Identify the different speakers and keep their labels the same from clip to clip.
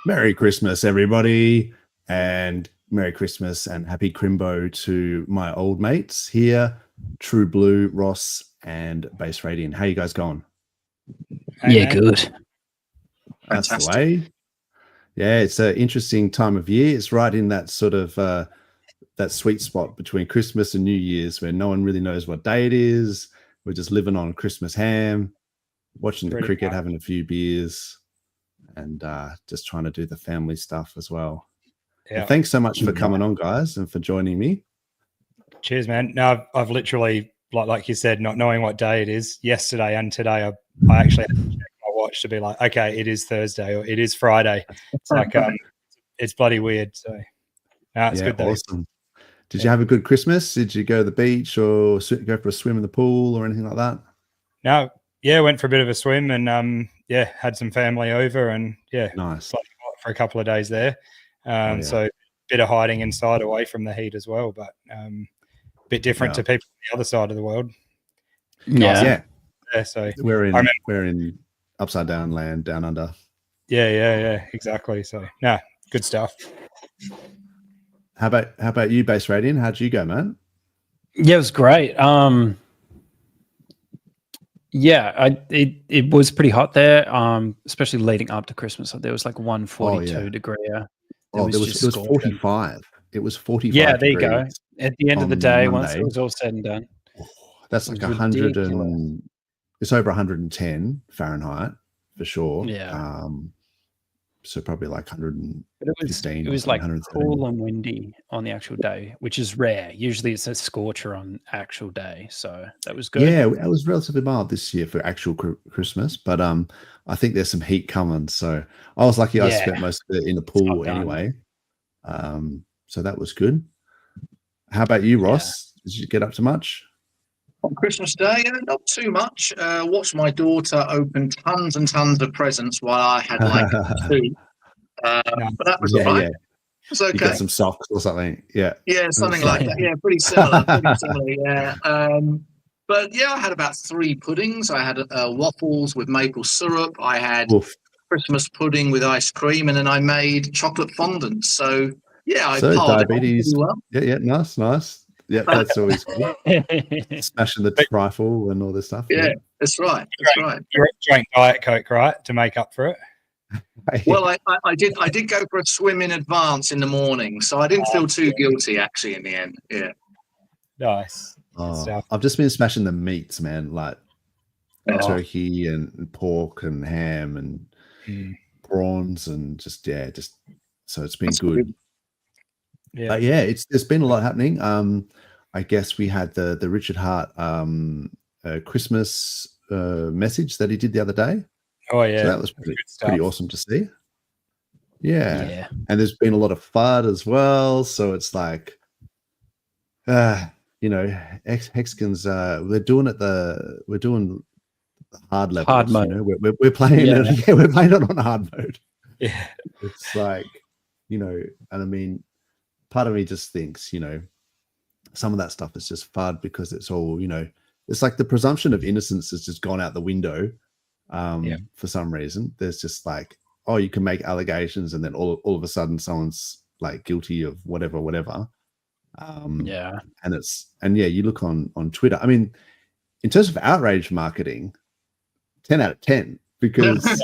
Speaker 1: Merry Christmas, everybody, and Merry Christmas and Happy Crimbo to my old mates here, True Blue, Ross, and Base Radiant. How you guys going?
Speaker 2: Yeah, good.
Speaker 1: That's the way. Yeah, it's an interesting time of year. It's right in that sort of that sweet spot between Christmas and New Year's where no one really knows what day it is. We're just living on Christmas ham, watching the cricket, having a few beers, and just trying to do the family stuff as well. Yeah. Well, thanks so much for coming on, guys, and for joining me.
Speaker 3: Cheers, man. No, I've literally, like you said, not knowing what day it is, yesterday and today, I actually had to check my watch to be like, okay, it is Thursday or it is Friday. It's like, it's bloody weird. So, no, it's good though.
Speaker 1: Awesome. Did you have a good Christmas? Did you go to the beach or go for a swim in the pool or anything like that?
Speaker 3: No, yeah, went for a bit of a swim and had some family over and
Speaker 1: nice
Speaker 3: for a couple of days there. So a bit of hiding inside away from the heat as well, but a bit different to people on the other side of the world.
Speaker 1: Yeah.
Speaker 3: So
Speaker 1: we're in upside down land, down under.
Speaker 3: Yeah, exactly. So good stuff.
Speaker 1: How about you, Base Radiant? How'd you go, man?
Speaker 2: Yeah, it was great. It was pretty hot there, especially leading up to Christmas. There was like 142 degree.
Speaker 1: It was 45. It was 45.
Speaker 2: Yeah, there you go. At the end of the day, Monday, once it was all said and done.
Speaker 1: That's like 100 and it's over 110 Fahrenheit for sure.
Speaker 2: Yeah.
Speaker 1: So probably like 115.
Speaker 2: It was like cool and windy on the actual day, which is rare. Usually it's a scorcher on actual day. So that was good.
Speaker 1: Yeah, it was relatively mild this year for actual Christmas, but I think there's some heat coming. So I was lucky I spent most of it in the pool anyway. So that was good. How about you, Ross? Did you get up to much?
Speaker 4: On Christmas Day, not too much. Watched my daughter open tons and tons of presents while I had like two. But that was all right. It's okay.
Speaker 1: You got some socks or something. Yeah,
Speaker 4: something like that. Yeah, pretty similar. Yeah. But I had about 3 puddings. I had waffles with maple syrup. I had Christmas pudding with ice cream, and then I made chocolate fondant. So I
Speaker 1: diabetes. Well. Yeah, nice. Yeah, that's always good. Smashing the rifle and all this stuff.
Speaker 4: Yeah, that's right.
Speaker 3: You drank Diet Coke, right, to make up for it?
Speaker 4: Well, I did go for a swim in advance in the morning, so I didn't feel too guilty actually in the end. Yeah.
Speaker 3: Nice.
Speaker 1: I've just been smashing the meats, man, like turkey and pork and ham and prawns and just so it's been good. Yeah, there's been a lot happening. I guess we had the Richard Hart Christmas message that he did the other day.
Speaker 3: Oh yeah,
Speaker 1: so that was pretty awesome to see. Yeah, and there's been a lot of FUD as well. So it's like, HEXican's we're doing the hard levels.
Speaker 2: Hard mode.
Speaker 1: We're playing it. Yeah, we're playing it on hard mode.
Speaker 3: Yeah,
Speaker 1: it's like, and I mean, part of me just thinks, some of that stuff is just FUD because it's all, it's like the presumption of innocence has just gone out the window for some reason. There's just like, oh, you can make allegations and then all of a sudden someone's like guilty of whatever. And you look on Twitter. I mean, in terms of outrage marketing, 10 out of 10 because the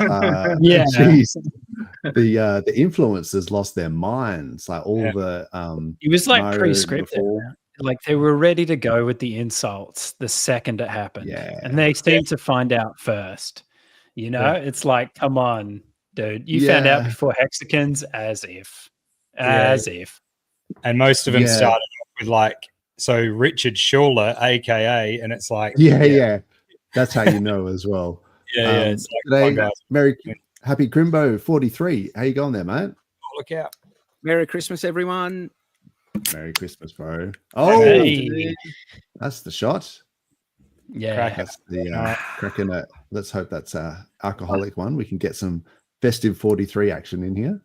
Speaker 1: influencers lost their minds. Like all the
Speaker 2: it was like pre-scripted. Like they were ready to go with the insults the second it happened. And they seemed to find out first. It's like, come on, dude. You found out before HEXican's as if.
Speaker 3: And most of them started off with like, so Richard Schuller, aka, and it's like
Speaker 1: that's how you know as well.
Speaker 3: It's
Speaker 1: like, today, Happy Crimbo 43. How you going there, mate?
Speaker 3: Oh, look out.
Speaker 5: Merry Christmas, everyone.
Speaker 1: Merry Christmas, bro. Oh, that's the shot.
Speaker 2: Yeah.
Speaker 1: That's the cracking it. Let's hope that's a alcoholic one. We can get some festive 43 action in here.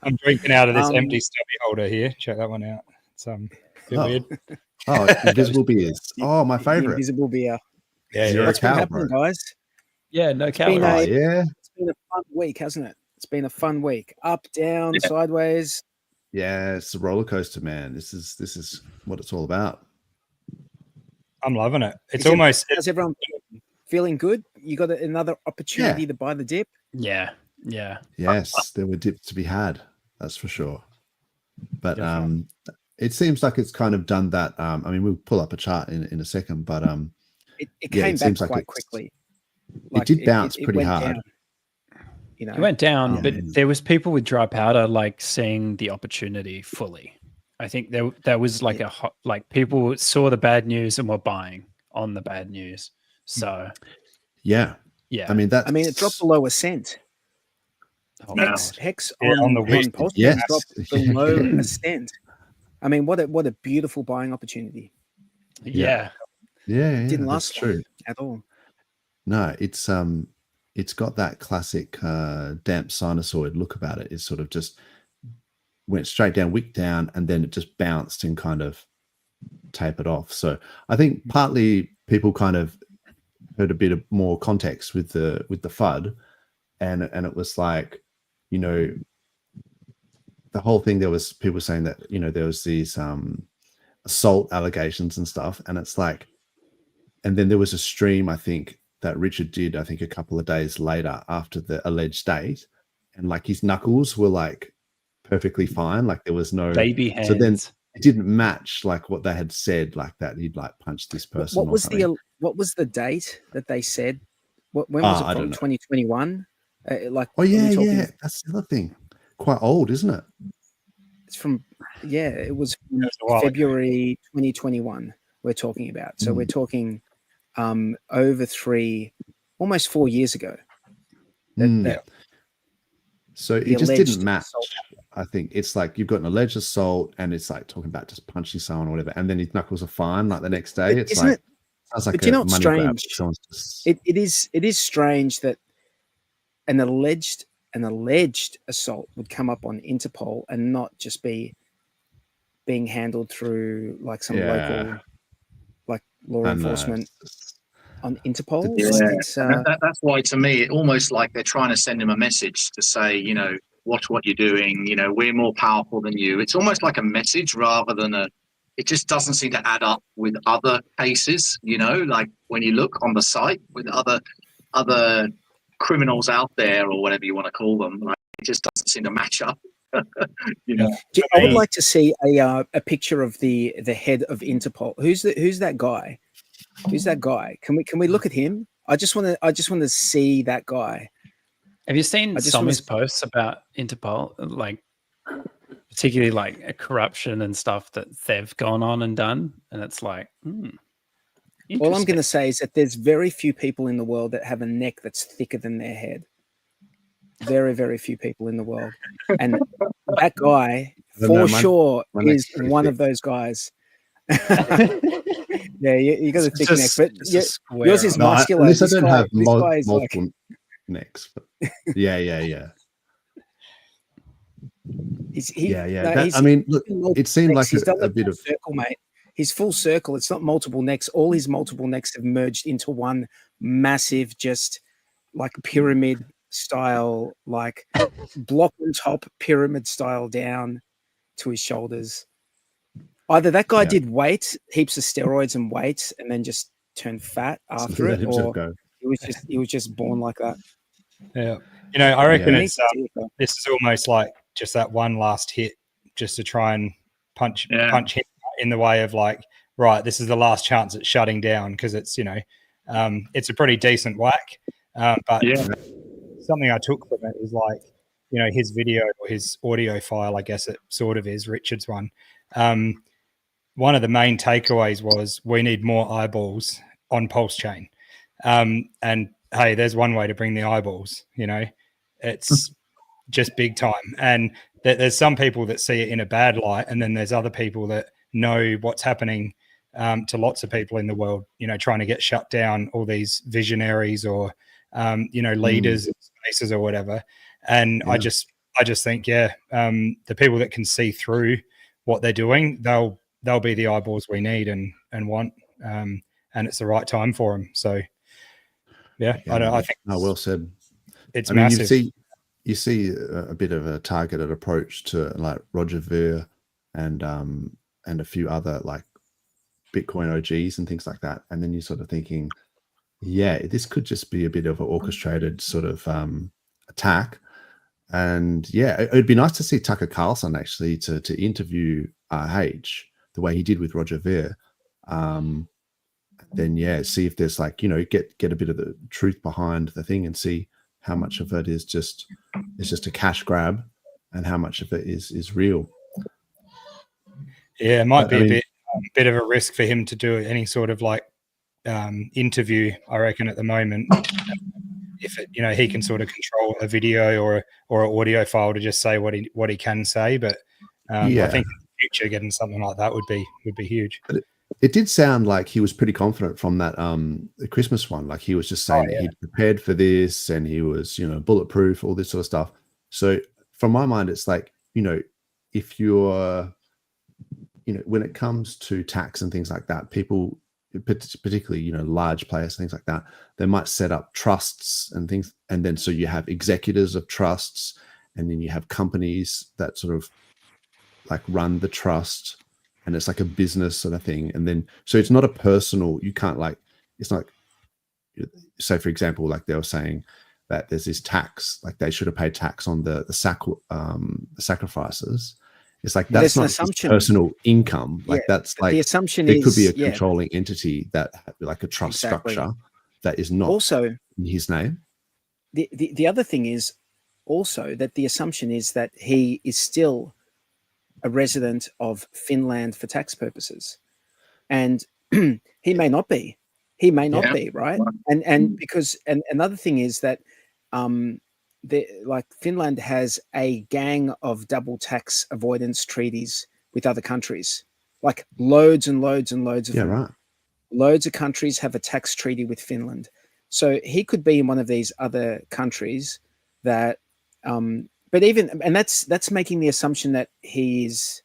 Speaker 3: I'm drinking out of this empty stubby holder here. Check that one out. It's a bit weird.
Speaker 1: Oh, invisible beers. Oh, my favorite.
Speaker 5: Invisible beer.
Speaker 1: Yeah,
Speaker 5: what's been happening, guys?
Speaker 2: Yeah, no cow.
Speaker 5: It's been a fun week, hasn't it? It's been a fun week. Up, down, sideways.
Speaker 1: Yeah, it's a roller coaster, man. This is what it's all about.
Speaker 3: I'm loving it. It's almost.
Speaker 5: How's everyone feeling good? You got another opportunity to buy the dip?
Speaker 2: Yeah.
Speaker 1: Yes, there were dips to be had. That's for sure. But it seems like it's kind of done that. I mean, we'll pull up a chart in a second, but
Speaker 5: it came back quite quickly.
Speaker 1: Like it did bounce pretty hard.
Speaker 5: Down. You know,
Speaker 2: it went down, but there was people with dry powder like seeing the opportunity fully. I think there was like people saw the bad news and were buying on the bad news. So
Speaker 1: yeah. I mean
Speaker 5: it dropped below a cent. Hex on the PulseChain dropped below a cent. I mean, what a beautiful buying opportunity.
Speaker 2: Yeah.
Speaker 5: Didn't last true at all.
Speaker 1: No, it's got that classic damp sinusoid look about it. It sort of just went straight down, wick down, and then it just bounced and kind of tapered off. So I think partly people kind of heard a bit of more context with the FUD, and it was like, you know, the whole thing, there was people saying that, you know, there was these assault allegations and stuff, and it's like, and then there was a stream, I think, that Richard did, I think a couple of days later after the alleged date, and like his knuckles were like perfectly fine, like there was no
Speaker 2: baby hands.
Speaker 1: So then it didn't match like what they had said, like that he'd like punched this person.
Speaker 5: What was the date that they said? When was it from? 2021?
Speaker 1: Yeah, that's the other thing. Quite old, isn't it?
Speaker 5: It's from it was February 2021 we're talking about. So we're talking over almost 4 years ago.
Speaker 1: So it just didn't match. Assault. I think it's like you've got an alleged assault, and it's like talking about just punching someone or whatever, and then his knuckles are fine. Like the next day, it's like sounds like
Speaker 5: but you know what's
Speaker 1: strange?
Speaker 5: It is strange that an alleged assault would come up on Interpol and not just be being handled through like some local like law enforcement on Interpol.
Speaker 4: That's why, to me, it almost like they're trying to send him a message to say, you know, watch what you're doing. You know, we're more powerful than you. It's almost like a message rather than it just doesn't seem to add up with other cases, you know, like when you look on the site with other criminals out there or whatever you want to call them, like, it just doesn't seem to match up. You know,
Speaker 5: I would like to see a picture of the head of Interpol. Who's that guy? Who's that guy? Can we look at him? I just want to see that guy.
Speaker 2: Have you seen some of his posts about Interpol, like particularly like corruption and stuff that they've gone on and done? And it's like,
Speaker 5: all I'm going to say is that there's very few people in the world that have a neck that's thicker than their head. Very, very few people in the world. And that guy, for sure, is one of those guys. Yeah, you got a thick neck, but yours is muscular.
Speaker 1: At least I don't have multiple necks. But yeah. I mean, look, it seemed like a bit of
Speaker 5: circle, mate. He's full circle. It's not multiple necks. All his multiple necks have merged into one massive, just like pyramid style, like block on top, pyramid style down to his shoulders. Either that guy did heaps of steroids and weight, and then just turned fat after it, or he was just born like that.
Speaker 3: Yeah, you know, I reckon it's this is almost like just that one last hit, just to try and punch him in the way of like, right, this is the last chance at shutting down, because it's, you know, it's a pretty decent whack. But something I took from it is like, you know, his video or his audio file, I guess it sort of is Richard's one. One of the main takeaways was we need more eyeballs on PulseChain. And hey, there's one way to bring the eyeballs, you know, it's just big time. And there's some people that see it in a bad light, and then there's other people that know what's happening to lots of people in the world, you know, trying to get shut down, all these visionaries or, you know, leaders in spaces or whatever. And I just think, the people that can see through what they're doing, they'll be the eyeballs we need and want, and it's the right time for them. So, I think.
Speaker 1: Well said.
Speaker 3: It's massive.
Speaker 1: You see, you see a bit of a targeted approach to like Roger Ver and a few other like Bitcoin OGs and things like that. And then you're sort of thinking, yeah, this could just be a bit of an orchestrated sort of attack. And yeah, it'd be nice to see Tucker Carlson actually to interview RH the way he did with Roger Ver. Then yeah, see if there's like, you know, get a bit of the truth behind the thing and see how much of it is just a cash grab and how much of it is real.
Speaker 3: Yeah, it might be a bit of a risk for him to do any sort of like interview, I reckon, at the moment. If it, you know, he can sort of control a video or an audio file to just say what he can say, but I think in the future getting something like that would be huge.
Speaker 1: But it did sound like he was pretty confident from that the Christmas one. Like he was just saying that he'd prepared for this and he was, you know, bulletproof, all this sort of stuff. So from my mind, it's like, you know, if you're, you know, when it comes to tax and things like that, people, particularly, you know, large players, things like that, they might set up trusts and things. And then so you have executors of trusts, and then you have companies that sort of like run the trust, and it's like a business sort of thing. And then, so it's not a personal, you can't like, it's not, say for example, like they were saying that there's this tax, like they should have paid tax on the sacrifices. It's like that's not personal income. Like that's like
Speaker 5: the assumption
Speaker 1: it could be a controlling entity that like a trust structure that is not
Speaker 5: also
Speaker 1: in his name.
Speaker 5: The other thing is also that the assumption is that he is still a resident of Finland for tax purposes, and he may not be. He may not be, right? And because another thing is that like Finland has a gang of double tax avoidance treaties with other countries, like loads and loads and loads of them.
Speaker 1: Right.
Speaker 5: Loads of countries have a tax treaty with Finland. So he could be in one of these other countries that, but even, and that's making the assumption that he is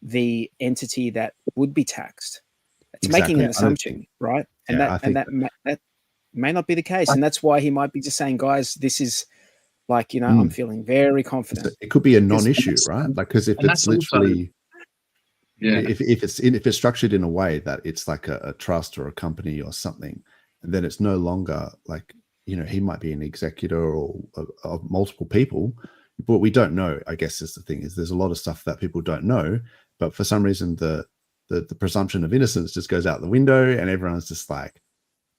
Speaker 5: the entity that would be taxed. It's making an assumption, right? And that may not be the case. And that's why he might be just saying, guys, this is, like, you know, I'm feeling very confident.
Speaker 1: It could be a non-issue, right? Like, because if it's literally, if it's structured in a way that it's like a trust or a company or something, and then it's no longer like, you know, he might be an executor or of multiple people, but we don't know. I guess is the thing, is there's a lot of stuff that people don't know, but for some reason the presumption of innocence just goes out the window, and everyone's just like,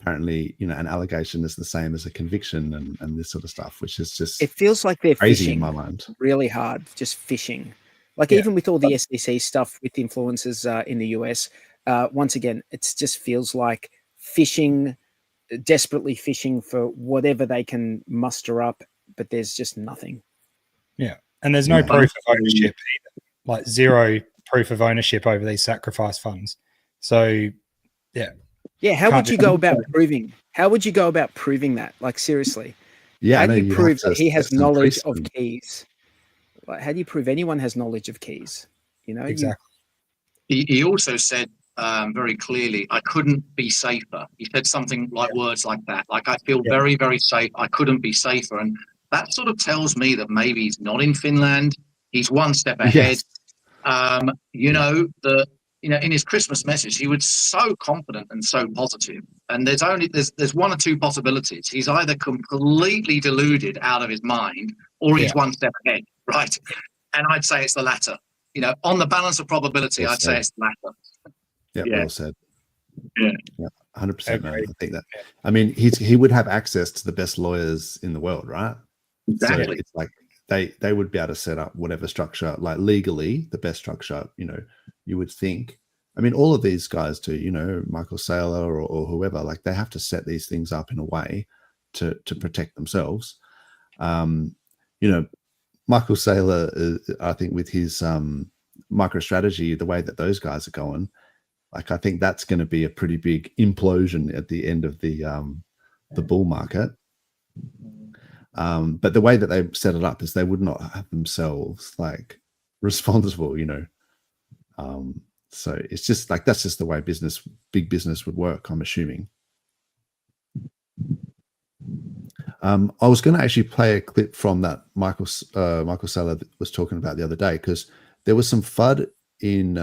Speaker 1: apparently, you know, an allegation is the same as a conviction and this sort of stuff, which is just,
Speaker 5: it feels like they're
Speaker 1: crazy
Speaker 5: fishing
Speaker 1: in my mind.
Speaker 5: Really hard, just fishing. Like even with all the SEC stuff with influencers in the US, once again, it just feels like fishing, desperately fishing for whatever they can muster up, but there's just nothing.
Speaker 3: Yeah, and there's no proof of ownership either, like zero proof of ownership over these sacrifice funds. So
Speaker 5: yeah, how would you go about proving? How would you go about proving that? Like seriously, how do you prove that he has knowledge of keys? Like, how do you prove anyone has knowledge of keys? You know,
Speaker 3: exactly.
Speaker 4: He also said very clearly, I couldn't be safer. He said something like words like that. Like, I feel very, very safe. I couldn't be safer. And that sort of tells me that maybe he's not in Finland. He's one step ahead. You know, in his Christmas message, he was so confident and so positive. And there's one or two possibilities. He's either completely deluded out of his mind, or he's one step ahead, right? And I'd say it's the latter. You know, on the balance of probability, I'd say it's the latter.
Speaker 1: Yeah, well said.
Speaker 4: Yeah,
Speaker 1: 100%. Man. I think that. I mean, he would have access to the best lawyers in the world, right?
Speaker 4: Exactly.
Speaker 1: So it's like they would be able to set up whatever structure, like legally, the best structure. You know, you would think. I mean, all of these guys too. You know, Michael Saylor or whoever, like they have to set these things up in a way to protect themselves. You know, Michael Saylor, I think, with his MicroStrategy, the way that those guys are going, like I think that's going to be a pretty big implosion at the end of the bull market. But the way that they set it up is they would not have themselves like responsible, you know. So it's just like that's just the way big business would work, I'm assuming. I was going to actually play a clip from that Michael Saylor was talking about the other day, because there was some FUD in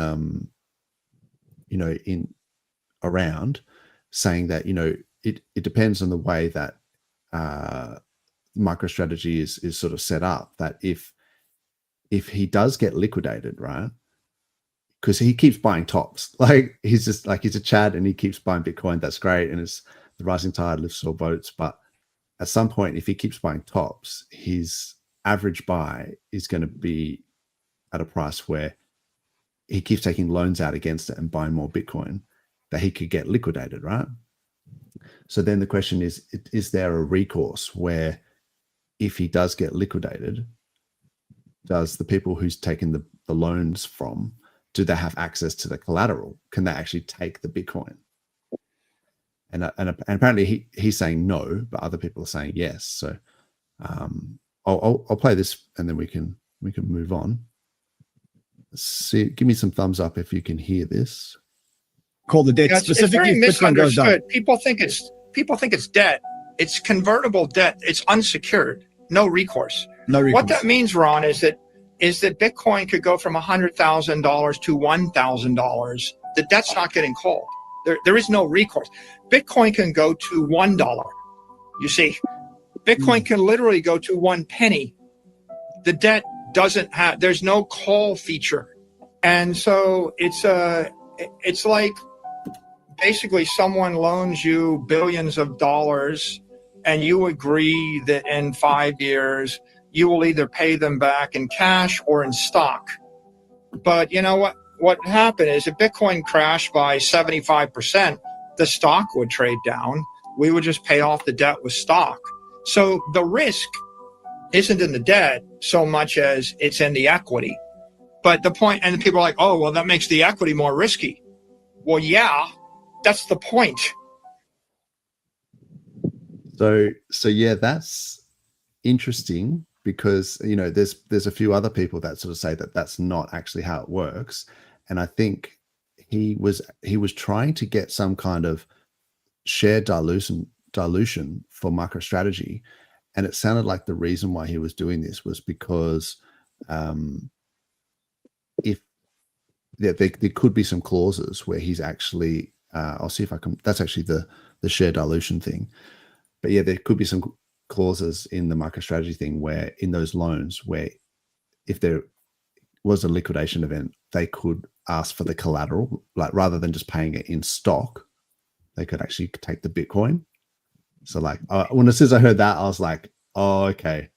Speaker 1: around saying that it depends on the way that MicroStrategy is sort of set up, that if he does get liquidated, right, because he keeps buying tops, like he's a Chad and he keeps buying Bitcoin, that's great, and it's the rising tide lifts all boats, but at some point, if he keeps buying tops, his average buy is going to be at a price where he keeps taking loans out against it and buying more Bitcoin, that he could get liquidated, right? So then the question is there a recourse where if he does get liquidated, does the people who's taken the loans from, do they have access to the collateral? Can they actually take the Bitcoin? And apparently he's saying no, but other people are saying yes. So I'll play this and then we can move on. See, give me some thumbs up if you can hear this.
Speaker 6: Call the debt
Speaker 7: specifically. It's very misunderstood. People think it's debt. It's convertible debt. It's unsecured. No recourse.
Speaker 6: No recourse.
Speaker 7: What that means, Ron, is that Bitcoin could go from $100,000 to $1,000. The debt's not getting called. There is no recourse. Bitcoin can go to $1. You see, Bitcoin can literally go to 1 penny. The debt doesn't have. There's no call feature, and so it's like basically someone loans you billions of dollars, and you agree that in 5 years you will either pay them back in cash or in stock. But you know what? What happened is if Bitcoin crashed by 75%, the stock would trade down. We would just pay off the debt with stock. So the risk isn't in the debt so much as it's in the equity. But the point, and people are like, oh, well, that makes the equity more risky. Well, yeah, that's the point.
Speaker 1: So yeah, that's interesting, because there's a few other people that sort of say that that's not actually how it works. And I think he was trying to get some kind of share dilution for MicroStrategy, and it sounded like the reason why he was doing this was because there could be some clauses where he's actually I'll see if I can. That's actually the share dilution thing, but yeah, there could be some clauses in the MicroStrategy thing where in those loans where if there was a liquidation event, they could ask for the collateral, like rather than just paying it in stock, they could actually take the Bitcoin. So like as soon as I heard that, I was like, oh, okay,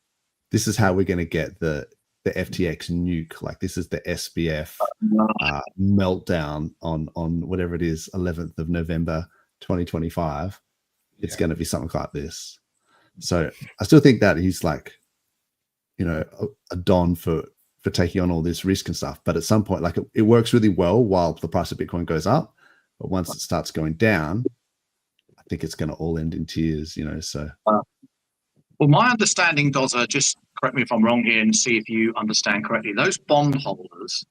Speaker 1: this is how we're going to get the FTX nuke. Like this is the SBF meltdown on whatever it is, 11th of November, 2025. It's going to be something like this. So I still think that he's like, a don for taking on all this risk and stuff. But at some point, like it works really well while the price of Bitcoin goes up. But once it starts going down, I think it's going to all end in tears, so.
Speaker 4: Well, my understanding, Dozza, just correct me if I'm wrong here and see if you understand correctly. Those bondholders,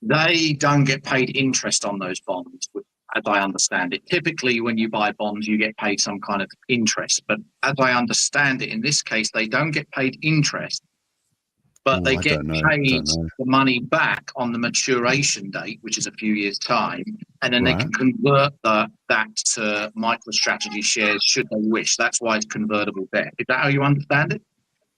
Speaker 4: they don't get paid interest on those bonds, as I understand it. Typically, when you buy bonds, you get paid some kind of interest. But as I understand it, in this case, they don't get paid interest, but they get paid the money back on the maturation date, which is a few years' time, and then they can convert that to MicroStrategy shares should they wish. That's why it's convertible debt. Is that how you understand it?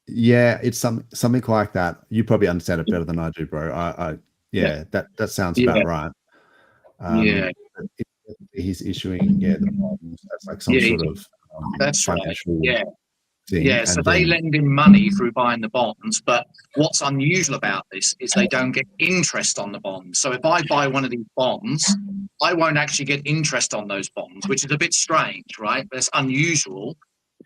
Speaker 4: Yeah,
Speaker 1: it's something like that. You probably understand it better than I do, bro. That sounds about right. He's issuing the bonds. That's like some sort of
Speaker 4: that's
Speaker 1: financial
Speaker 4: thing. Yeah, so they lend in money through buying the bonds, but what's unusual about this is they don't get interest on the bonds. So if I buy one of these bonds, I won't actually get interest on those bonds, which is a bit strange, right? That's unusual,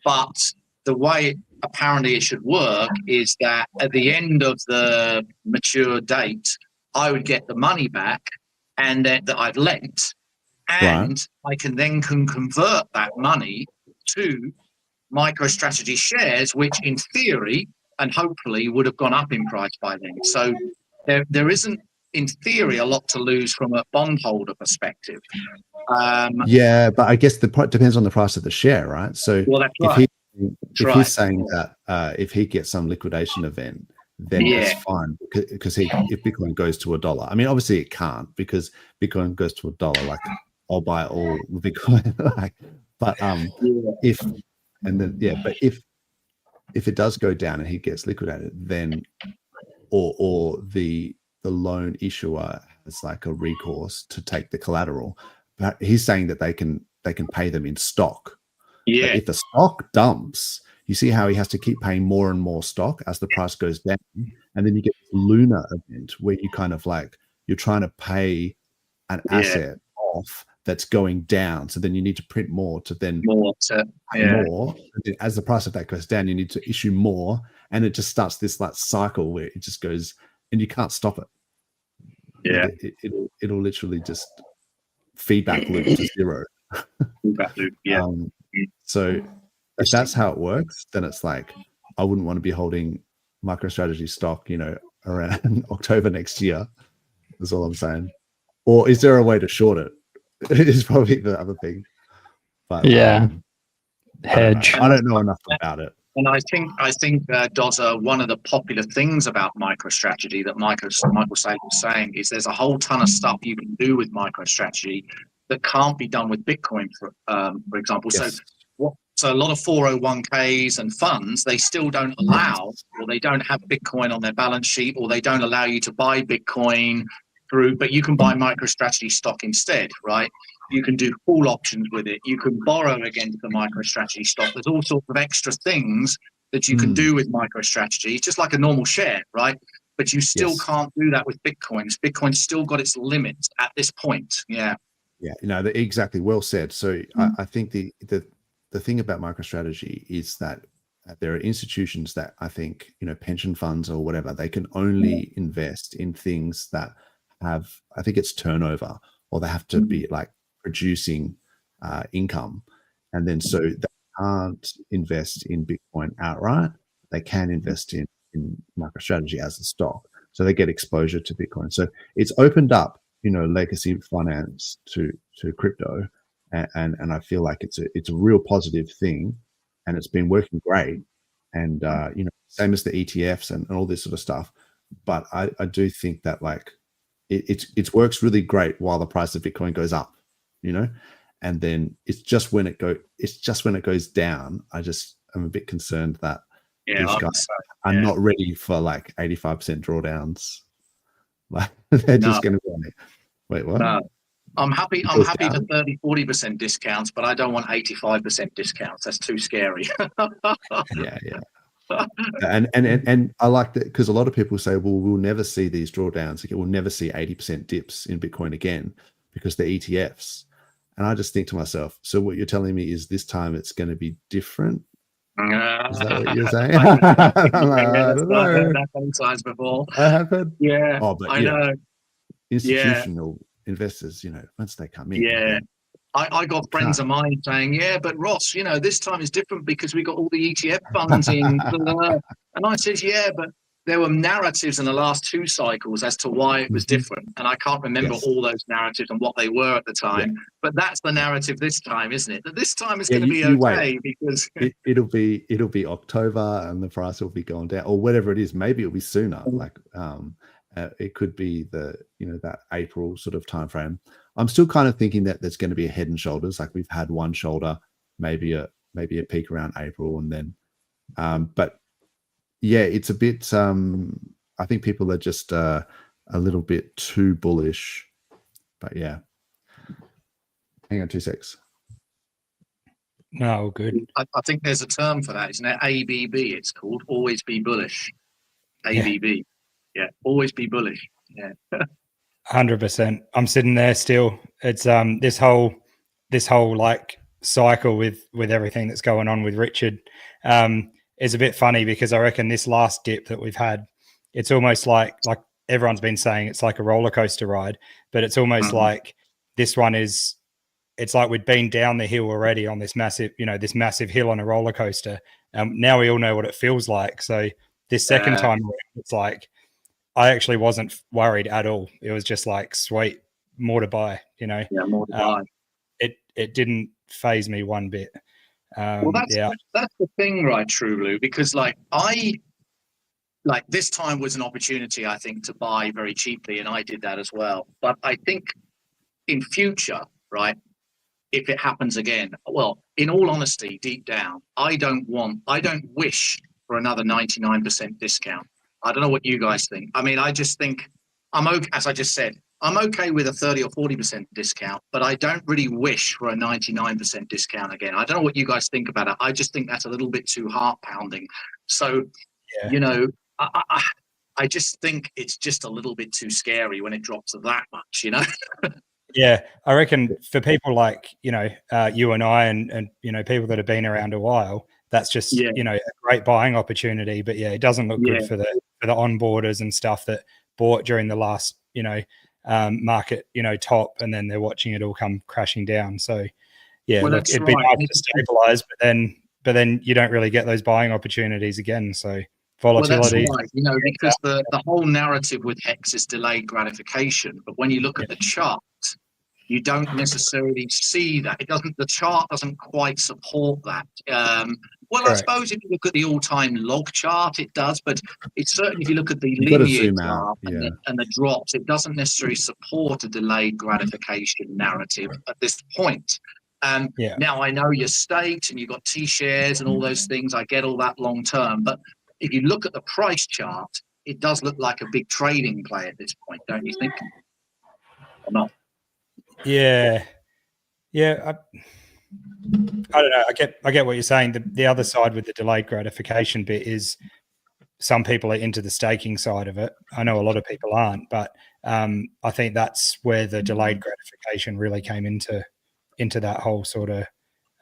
Speaker 4: but the way apparently it should work is that at the end of the mature date, I would get the money back and that I've lent, and I can then convert that money to MicroStrategy shares, which in theory and hopefully would have gone up in price by then. So there isn't, in theory, a lot to lose from a bondholder perspective. But
Speaker 1: I guess the depends on the price of the share, right? So
Speaker 4: well, that's right.
Speaker 1: if he's saying that if he gets some liquidation event, then it's fine because if Bitcoin goes to $1, I mean, obviously it can't because Bitcoin goes to $1. Like I'll buy all the Bitcoin, but if it does go down and he gets liquidated, then or the loan issuer has like a recourse to take the collateral, but he's saying that they can pay them in stock.
Speaker 4: Yeah.
Speaker 1: But if the stock dumps, you see how he has to keep paying more and more stock as the price goes down, and then you get this lunar event where you kind of like you're trying to pay an asset off that's going down, so then you need to print more to then pay more. And then as the price of that goes down, you need to issue more, and it just starts this like cycle where it just goes, and you can't stop it.
Speaker 4: Yeah,
Speaker 1: it'll literally just feedback loop to zero.
Speaker 4: Feedback loop, yeah.
Speaker 1: So if that's how it works, then it's like I wouldn't want to be holding MicroStrategy stock, around October next year. That's all I'm saying. Or is there a way to short it? It is probably the other thing. But
Speaker 2: hedge.
Speaker 1: I don't know enough about it.
Speaker 4: And I think Dozza, one of the popular things about MicroStrategy that Michael Saylor was saying is there's a whole ton of stuff you can do with MicroStrategy that can't be done with Bitcoin, for example.
Speaker 1: Yes.
Speaker 4: So a lot of 401ks and funds, they still don't allow, or they don't have Bitcoin on their balance sheet, or they don't allow you to buy Bitcoin but you can buy MicroStrategy stock instead, right? You can do call options with it. You can borrow against the MicroStrategy stock. There's all sorts of extra things that you can do with MicroStrategy. It's just like a normal share, right? But you still can't do that with Bitcoins. Bitcoin's still got its limits at this point. Yeah.
Speaker 1: Yeah, exactly. Well said. So I think the thing about MicroStrategy is that there are institutions that I think, pension funds or whatever, they can only invest in things that have, I think it's turnover, or they have to be like producing income. And then so they can't invest in Bitcoin outright. They can invest in MicroStrategy as a stock. So they get exposure to Bitcoin. So it's opened up, legacy finance to crypto. And I feel like it's a real positive thing, and it's been working great. And same as the ETFs and all this sort of stuff. But I do think that like it works really great while the price of Bitcoin goes up, and then it's just when it goes down, I'm a bit concerned that these guys are not ready for like 85% drawdowns. Like they're just going to be like, wait, what?
Speaker 4: No. I'm happy for 30-40% discounts, but I don't want 85% discounts. That's too scary.
Speaker 1: Yeah. And I like that, because a lot of people say, well, we'll never see these drawdowns again. We'll never see 80% dips in Bitcoin again because the ETFs. And I just think to myself, so what you're telling me is this time it's going to be different? Is that what you're saying? I don't know.
Speaker 4: That many times before.
Speaker 1: I haven't.
Speaker 4: Yeah.
Speaker 1: Oh, but
Speaker 4: I know.
Speaker 1: Institutional investors, once they come in.
Speaker 4: Yeah. I got friends of mine saying, but Ross, this time is different because we got all the ETF funds in. And I said, but there were narratives in the last 2 cycles as to why it was different. And I can't remember all those narratives and what they were at the time. Yeah. But that's the narrative this time, isn't it? That this time is going to be okay because
Speaker 1: it'll be October and the price will be going down, or whatever it is. Maybe it'll be sooner. Like it could be that April sort of time frame. I'm still kind of thinking that there's going to be a head and shoulders. Like we've had one shoulder, maybe a peak around April, and then, but yeah, it's a bit. I think people are just a little bit too bullish. But yeah, hang on 2 secs.
Speaker 3: No, good.
Speaker 4: I think there's a term for that, isn't it? ABB. It's called always be bullish. ABB. Yeah, always be bullish. Yeah.
Speaker 3: 100%. I'm sitting there still. It's this whole like cycle with everything that's going on with Richard is a bit funny, because I reckon this last dip that we've had, it's almost like everyone's been saying, it's like a roller coaster ride, but it's almost like this one is, it's like we'd been down the hill already on this massive hill on a roller coaster. Now we all know what it feels like. So this second time, it's like, I actually wasn't worried at all. It was just like, sweet, more to buy,
Speaker 4: Yeah, more to buy.
Speaker 3: It didn't phase me one bit.
Speaker 4: Well, that's the thing, right, True, because like this time was an opportunity, I think, to buy very cheaply, and I did that as well. But I think in future, right, if it happens again, well, in all honesty, deep down, I don't wish for another 99% discount. I don't know what you guys think. I mean, I just think I'm okay, as I just said, I'm okay with a 30 or 40% discount, but I don't really wish for a 99% discount again. I don't know what you guys think about it. I just think that's a little bit too heart pounding. So, you know, I just think it's just a little bit too scary when it drops that much, you know?
Speaker 3: Yeah, I reckon for people like, you know, you and I and, you know, people that have been around a while, that's just, you know, a great buying opportunity. But yeah, it doesn't look good for the onboarders and stuff that bought during the last, you know, market, you know, top, and then they're watching it all come crashing down. So yeah,
Speaker 4: well,
Speaker 3: look, it'd be nice to stabilize, but then you don't really get those buying opportunities again. So volatility.
Speaker 4: Well, that's right, you know, because the whole narrative with HEX is delayed gratification. But when you look at the chart, you don't necessarily see that. The chart doesn't quite support that. Well, I suppose if you look at the all-time log chart, it does, but it's certainly if you look at the linear chart and the drops, it doesn't necessarily support a delayed gratification narrative at this point. Now, I know you're staked and you've got T-shares and all those things. I get all that long-term, but if you look at the price chart, it does look like a big trading play at this point, don't you think? Or not?
Speaker 3: Yeah. I don't know. I get what you're saying. The other side with the delayed gratification bit is some people are into the staking side of it. I know a lot of people aren't, but I think that's where the delayed gratification really came into that whole sort of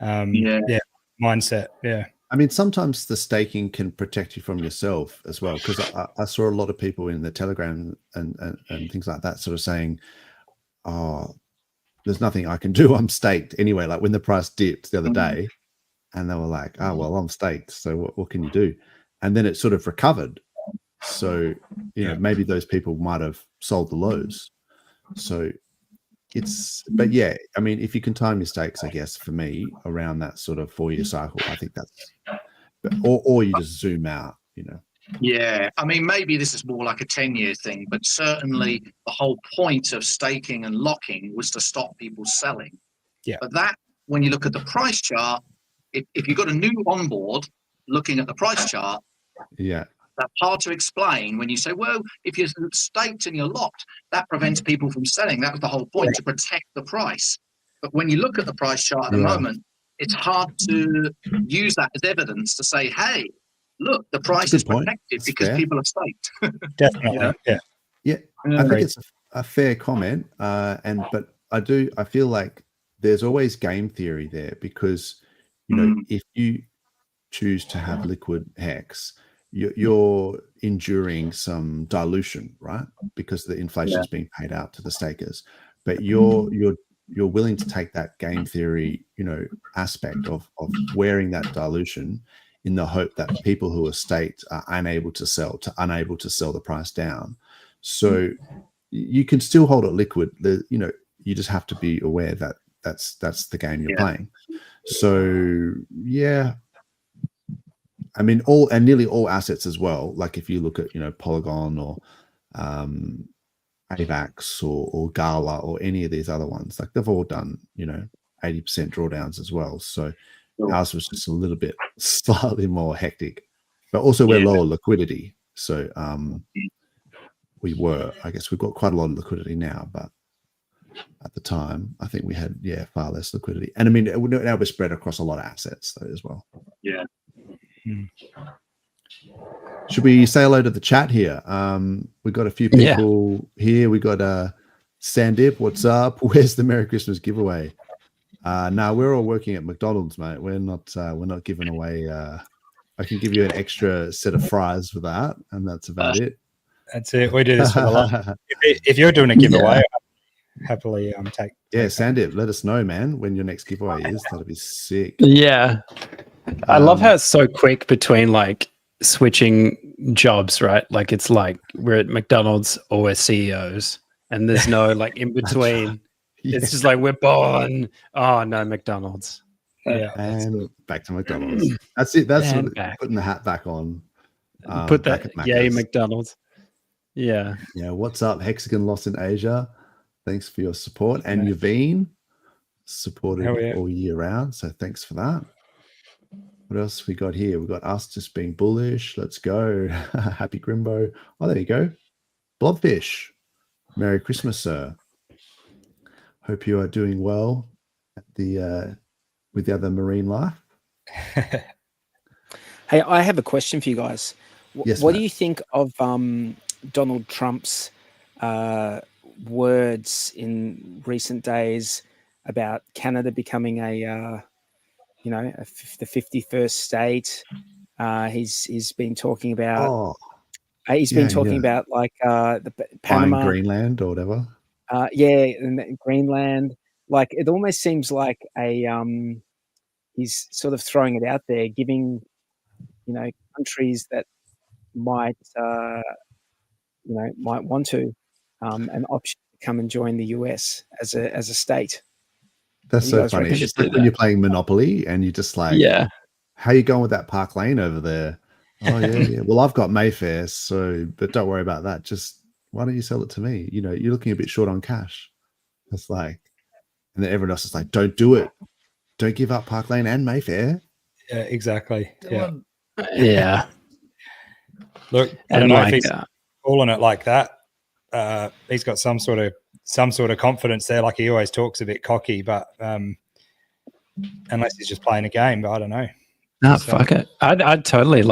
Speaker 3: mindset. Yeah.
Speaker 1: I mean, sometimes the staking can protect you from yourself as well, because I saw a lot of people in the Telegram and things like that sort of saying, oh, there's nothing I can do. I'm staked anyway. Like when the price dipped the other day and they were like, oh, well, I'm staked. So what can you do? And then it sort of recovered. So, you know, maybe those people might have sold the lows. So but yeah, I mean, if you can time your stakes, I guess for me around that sort of 4-year cycle, I think that's, or you just zoom out, you know.
Speaker 4: Yeah, I mean, maybe this is more like a 10-year thing, but certainly the whole point of staking and locking was to stop people selling.
Speaker 3: Yeah.
Speaker 4: But that, when you look at the price chart, if you've got a new onboard looking at the price chart, that's hard to explain when you say, well, if you're staked and you're locked, that prevents people from selling. That was the whole point, to protect the price. But when you look at the price chart at the moment, it's hard to use that as evidence to say, hey, look, the price is protected because people are staked.
Speaker 3: Definitely.
Speaker 4: You know?
Speaker 1: Yeah. I think it's a fair comment. But I feel like there's always game theory there, because, you know, if you choose to have liquid HEX, you're enduring some dilution, right? Because the inflation is being paid out to the stakers, but you're willing to take that game theory, you know, aspect of wearing that dilution in the hope that people who are staked are unable to sell the price down. So you can still hold it liquid. You know, you just have to be aware that that's the game you're playing. So yeah. I mean, nearly all assets as well. Like if you look at, you know, Polygon or AVAX or Gala or any of these other ones, like they've all done, you know, 80% drawdowns as well. So ours was just a little bit slightly more hectic, but also we're lower liquidity. So I guess we've got quite a lot of liquidity now, but at the time, I think we had, far less liquidity. And I mean, now we're spread across a lot of assets though as well.
Speaker 4: Yeah.
Speaker 1: Should we say hello to the chat here? We got a few people here. We got Sandip, what's up? Where's the Merry Christmas giveaway? No, we're all working at McDonald's, mate. We're not giving away. I can give you an extra set of fries for that, and that's about it.
Speaker 3: That's it. We do this for the love. If you're doing a giveaway, happily take.
Speaker 1: Yeah, Sandip, let us know, man, when your next giveaway is. That'll be sick.
Speaker 2: Yeah. I love how it's so quick between like switching jobs, right? Like it's like we're at McDonald's or we're CEOs, and there's no like in between. It's just like we're born. Oh no, McDonald's.
Speaker 3: Yeah,
Speaker 1: and back to McDonald's. That's it. That's what, putting the hat back on.
Speaker 2: Put that, yay, McDonald's. Yeah.
Speaker 1: Yeah. What's up? HEXican lost in Asia. Thanks for your support. And Yaveen supported all year round. So thanks for that. What else we got here? We got us just being bullish. Let's go. Happy Grimbo. Oh, there you go. Blobfish. Merry Christmas, sir. Hope you are doing well at the with the other marine life.
Speaker 5: Hey, I have a question for you guys.
Speaker 1: Yes,
Speaker 5: what do you think of Donald Trump's words in recent days about Canada becoming a the 51st state? He's been talking about about like the Panama,
Speaker 1: buying Greenland or whatever.
Speaker 5: And Greenland. Like it almost seems like he's sort of throwing it out there, giving countries that might want to an option to come and join the US as a state.
Speaker 1: That's so funny. It's like when you're playing Monopoly and you're just like, how you going with that Park Lane over there? Oh yeah. Well, I've got Mayfair, but don't worry about that. Just why don't you sell it to me? You're looking a bit short on cash. It's like, and then everyone else is like, don't do it. Don't give up Park Lane and Mayfair.
Speaker 3: Yeah, exactly.
Speaker 2: Yeah.
Speaker 3: Look, I don't know if he's calling it like that. He's got some sort of confidence there, like he always talks a bit cocky, but unless he's just playing a game, but I don't know.
Speaker 2: No, fuck it. I'd totally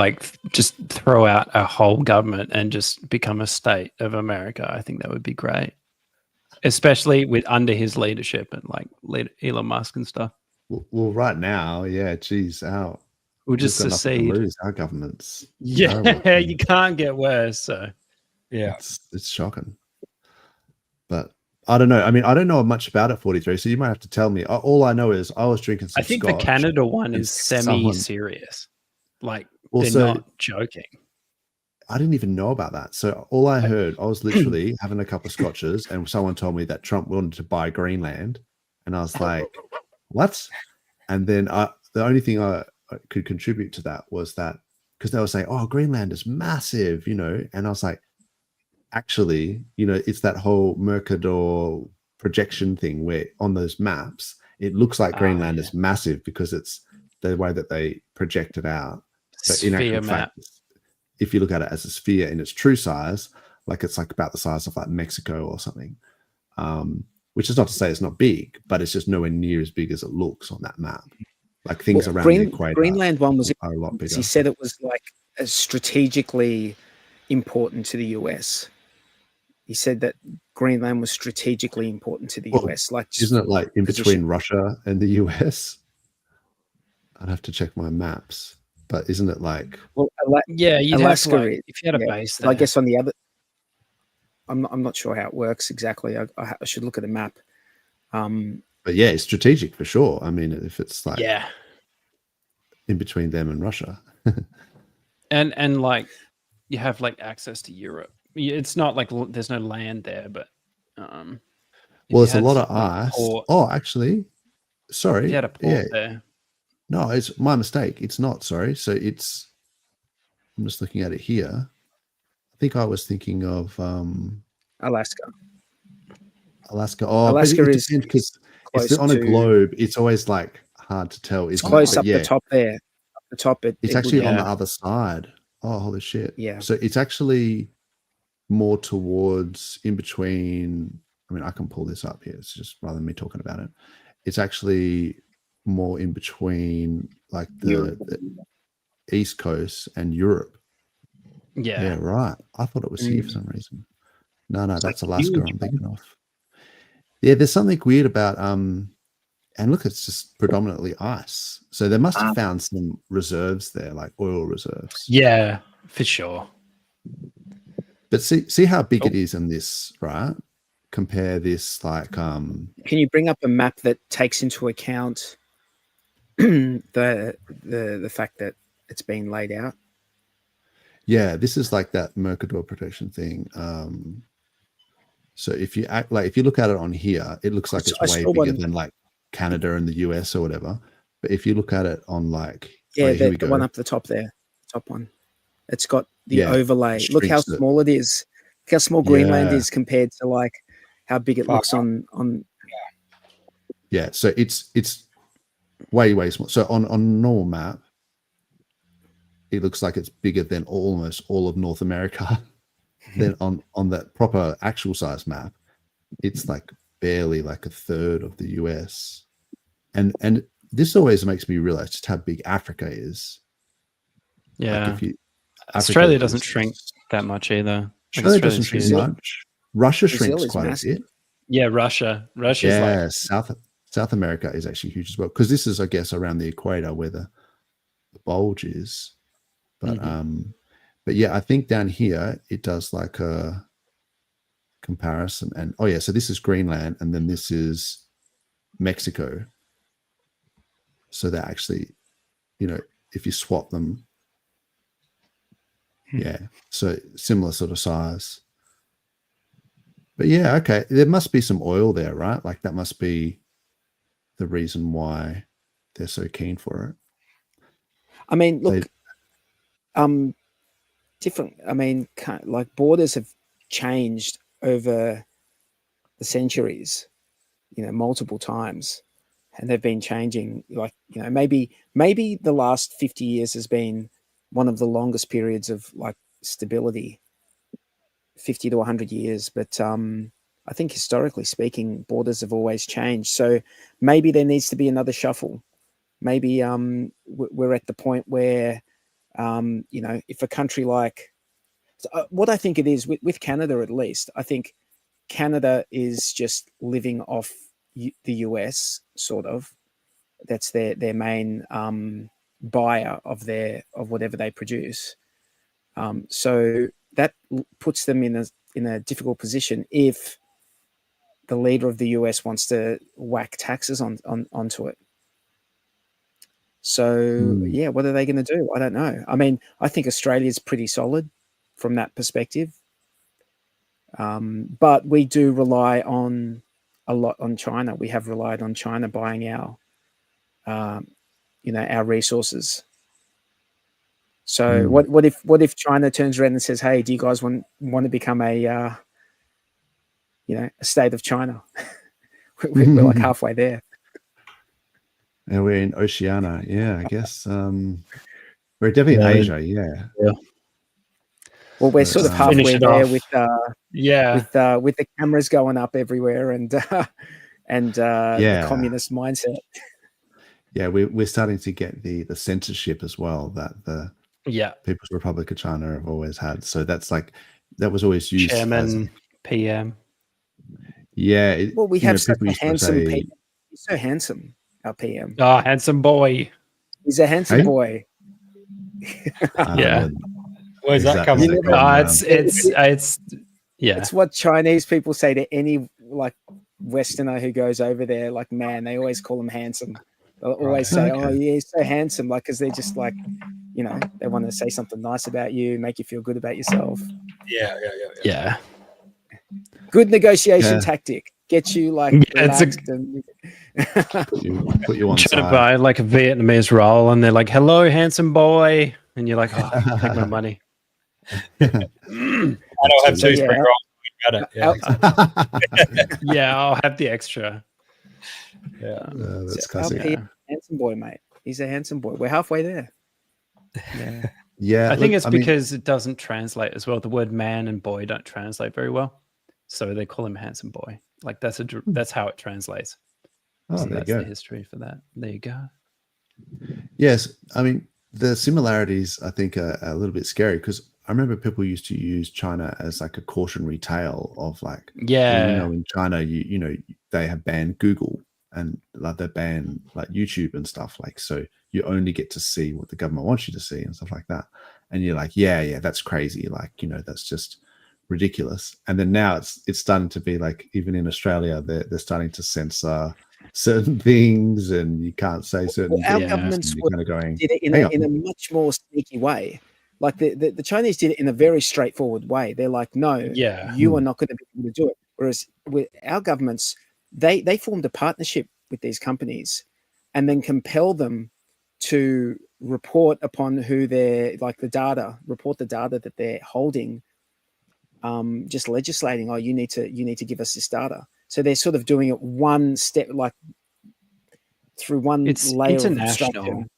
Speaker 2: just throw out a whole government and just become a state of America. I think that would be great, especially under his leadership and Elon Musk and stuff.
Speaker 1: Well, right now, geez,
Speaker 2: we'll just secede.
Speaker 1: Our governments.
Speaker 2: Yeah, you can't get worse. So,
Speaker 3: yeah,
Speaker 1: it's shocking. But I don't know. I mean, I don't know much about it, 43. So you might have to tell me. All I know is I was drinking some
Speaker 2: I think
Speaker 1: scotch,
Speaker 2: the Canada one is semi-serious. They're not joking.
Speaker 1: I didn't even know about that. So all I heard, I was literally having a couple of scotches, and someone told me that Trump wanted to buy Greenland, and I was like, "What?" And then the only thing I could contribute to that was that because they were saying, "Oh, Greenland is massive," and I was like, actually, it's that whole Mercator projection thing where on those maps, it looks like Greenland is massive because it's the way that they project it out. But in actual fact, if you look at it as a sphere in its true size, it's about the size of Mexico or something, which is not to say it's not big, but it's just nowhere near as big as it looks on that map. Things around the equator.
Speaker 5: Greenland one was
Speaker 1: a lot bigger.
Speaker 5: He said it was strategically important to the US. He said that Greenland was strategically important to the US.
Speaker 1: Isn't it in between Russia and the US? I'd have to check my maps, but isn't it
Speaker 2: you'd
Speaker 5: Alaska?
Speaker 2: If you had a base there.
Speaker 5: I guess on the other, I'm not sure how it works exactly. I should look at the map.
Speaker 1: But yeah, it's strategic for sure. I mean, if it's in between them and Russia,
Speaker 2: and you have access to Europe. It's not there's no land there, but
Speaker 1: there's a lot of ice. Oh, actually, sorry,
Speaker 2: you had a port there.
Speaker 1: No, it's my mistake. It's not. Sorry. So I'm just looking at it here. I think I was thinking of
Speaker 5: Alaska.
Speaker 1: Oh,
Speaker 5: Alaska is
Speaker 1: because it's on a globe. It's always hard to tell.
Speaker 5: It's close up the top there. Up the top,
Speaker 1: it's actually on the other side. Oh, holy shit!
Speaker 5: Yeah.
Speaker 1: So it's actually more towards in between. I mean, I can pull this up here. It's just rather than me talking about it. It's actually more in between the East Coast and Europe. Yeah, right. I thought it was here for some reason. No, that's Alaska I'm thinking of. Yeah, there's something weird about and look, it's just predominantly ice. So they must have found some reserves there, oil reserves.
Speaker 2: Yeah, for sure.
Speaker 1: But see how big it is in this, right? Compare this
Speaker 5: Can you bring up a map that takes into account the fact that it's been laid out?
Speaker 1: Yeah, this is that Mercator protection thing. So if you if you look at it on here, it looks like it's way bigger than Canada and the US or whatever. But if you look at it on like,
Speaker 5: the one up the top there, top one, it's got the overlay. Look how small it is. Look how small Greenland is compared to like how big it looks on.
Speaker 1: Yeah, so it's way small. So on normal map, it looks like it's bigger than almost all of North America. Then on that proper actual size map, it's like barely like a third of the US. And this always makes me realize just how big Africa is.
Speaker 2: Yeah. Like Australia doesn't shrink that much either.
Speaker 1: Australia doesn't shrink much. Russia shrinks quite a bit.
Speaker 2: Yeah, Russia's
Speaker 1: like South America is actually huge as well, because this is, I guess, around the equator where the bulge is. But but yeah, I think down here it does like a comparison, and so this is Greenland, and then this is Mexico. So that actually, if you swap them, so similar sort of size. But yeah, okay, there must be some oil there, right? Like that must be the reason why they're so keen for it.
Speaker 5: I mean, look, different. I mean, like borders have changed over the centuries, multiple times, and they've been changing. Like, maybe the last 50 years has been one of the longest periods of like stability, 50 to 100 years. But I think historically speaking, borders have always changed. So maybe there needs to be another shuffle. Maybe we're at the point where, if a country like, what I think it is with Canada, at least, I think Canada is just living off the US, sort of. That's their main buyer of whatever they produce. So that puts them in a difficult position if the leader of the US wants to whack taxes onto it. So what are they going to do? I don't know. I mean, I think Australia's pretty solid from that perspective. But we do rely a lot on China. We have relied on China buying our resources. So what if China turns around and says, "Hey, do you guys want to become a state of China?" we're like halfway there.
Speaker 1: And we're in Oceania, I guess. We're definitely in Asia, yeah.
Speaker 5: Well, we're sort of halfway there with the cameras going up everywhere and the communist mindset.
Speaker 1: Yeah, we're starting to get the censorship as well that the People's Republic of China have always had. So that's like that was always used.
Speaker 2: Chairman, PM.
Speaker 1: Yeah.
Speaker 5: We have such a handsome PM. He's so handsome. Our PM.
Speaker 2: Oh, handsome boy.
Speaker 5: He's a handsome boy.
Speaker 3: Where's that coming from?
Speaker 5: It's what Chinese people say to any like Westerner who goes over there. Like, man, they always call him handsome. They'll always say, "Oh, yeah, he's so handsome," like because they're just like, they want to say something nice about you, make you feel good about yourself.
Speaker 3: Yeah.
Speaker 5: Good negotiation tactic. Get you like relaxed
Speaker 1: put you on
Speaker 2: trying
Speaker 1: side.
Speaker 2: To buy like a Vietnamese roll, and they're like, "Hello, handsome boy," and you're like, "Oh, take my money."
Speaker 3: I don't have two spring rolls.
Speaker 2: I'll have the extra. Yeah,
Speaker 1: that's classic.
Speaker 5: Handsome boy, mate. He's a handsome boy. We're halfway there.
Speaker 1: Yeah.
Speaker 2: I think it's because it doesn't translate as well. The word man and boy don't translate very well, so they call him handsome boy. Like that's how it translates.
Speaker 1: Oh,
Speaker 2: so
Speaker 1: there
Speaker 2: that's
Speaker 1: you go.
Speaker 2: The history for that. There you go.
Speaker 1: Yes, I mean the similarities I think are a little bit scary because I remember people used to use China as like a cautionary tale of like, in China, they have banned Google and like they ban like YouTube and stuff like, so you only get to see what the government wants you to see and stuff like that. And you're like, yeah, that's crazy. Like, that's just ridiculous. And then now it's starting to be like, even in Australia, they're starting to censor certain things and you can't say certain things.
Speaker 5: Our governments did it in a much more sneaky way. Like the Chinese did it in a very straightforward way. They're like, no, you are not going to be able to do it. Whereas with our governments, they formed a partnership with these companies and then compel them to report upon who they're report the data that they're holding, just legislating, you need to give us this data. So they're sort of doing it one step, like through one layer
Speaker 2: international.
Speaker 5: of abstraction.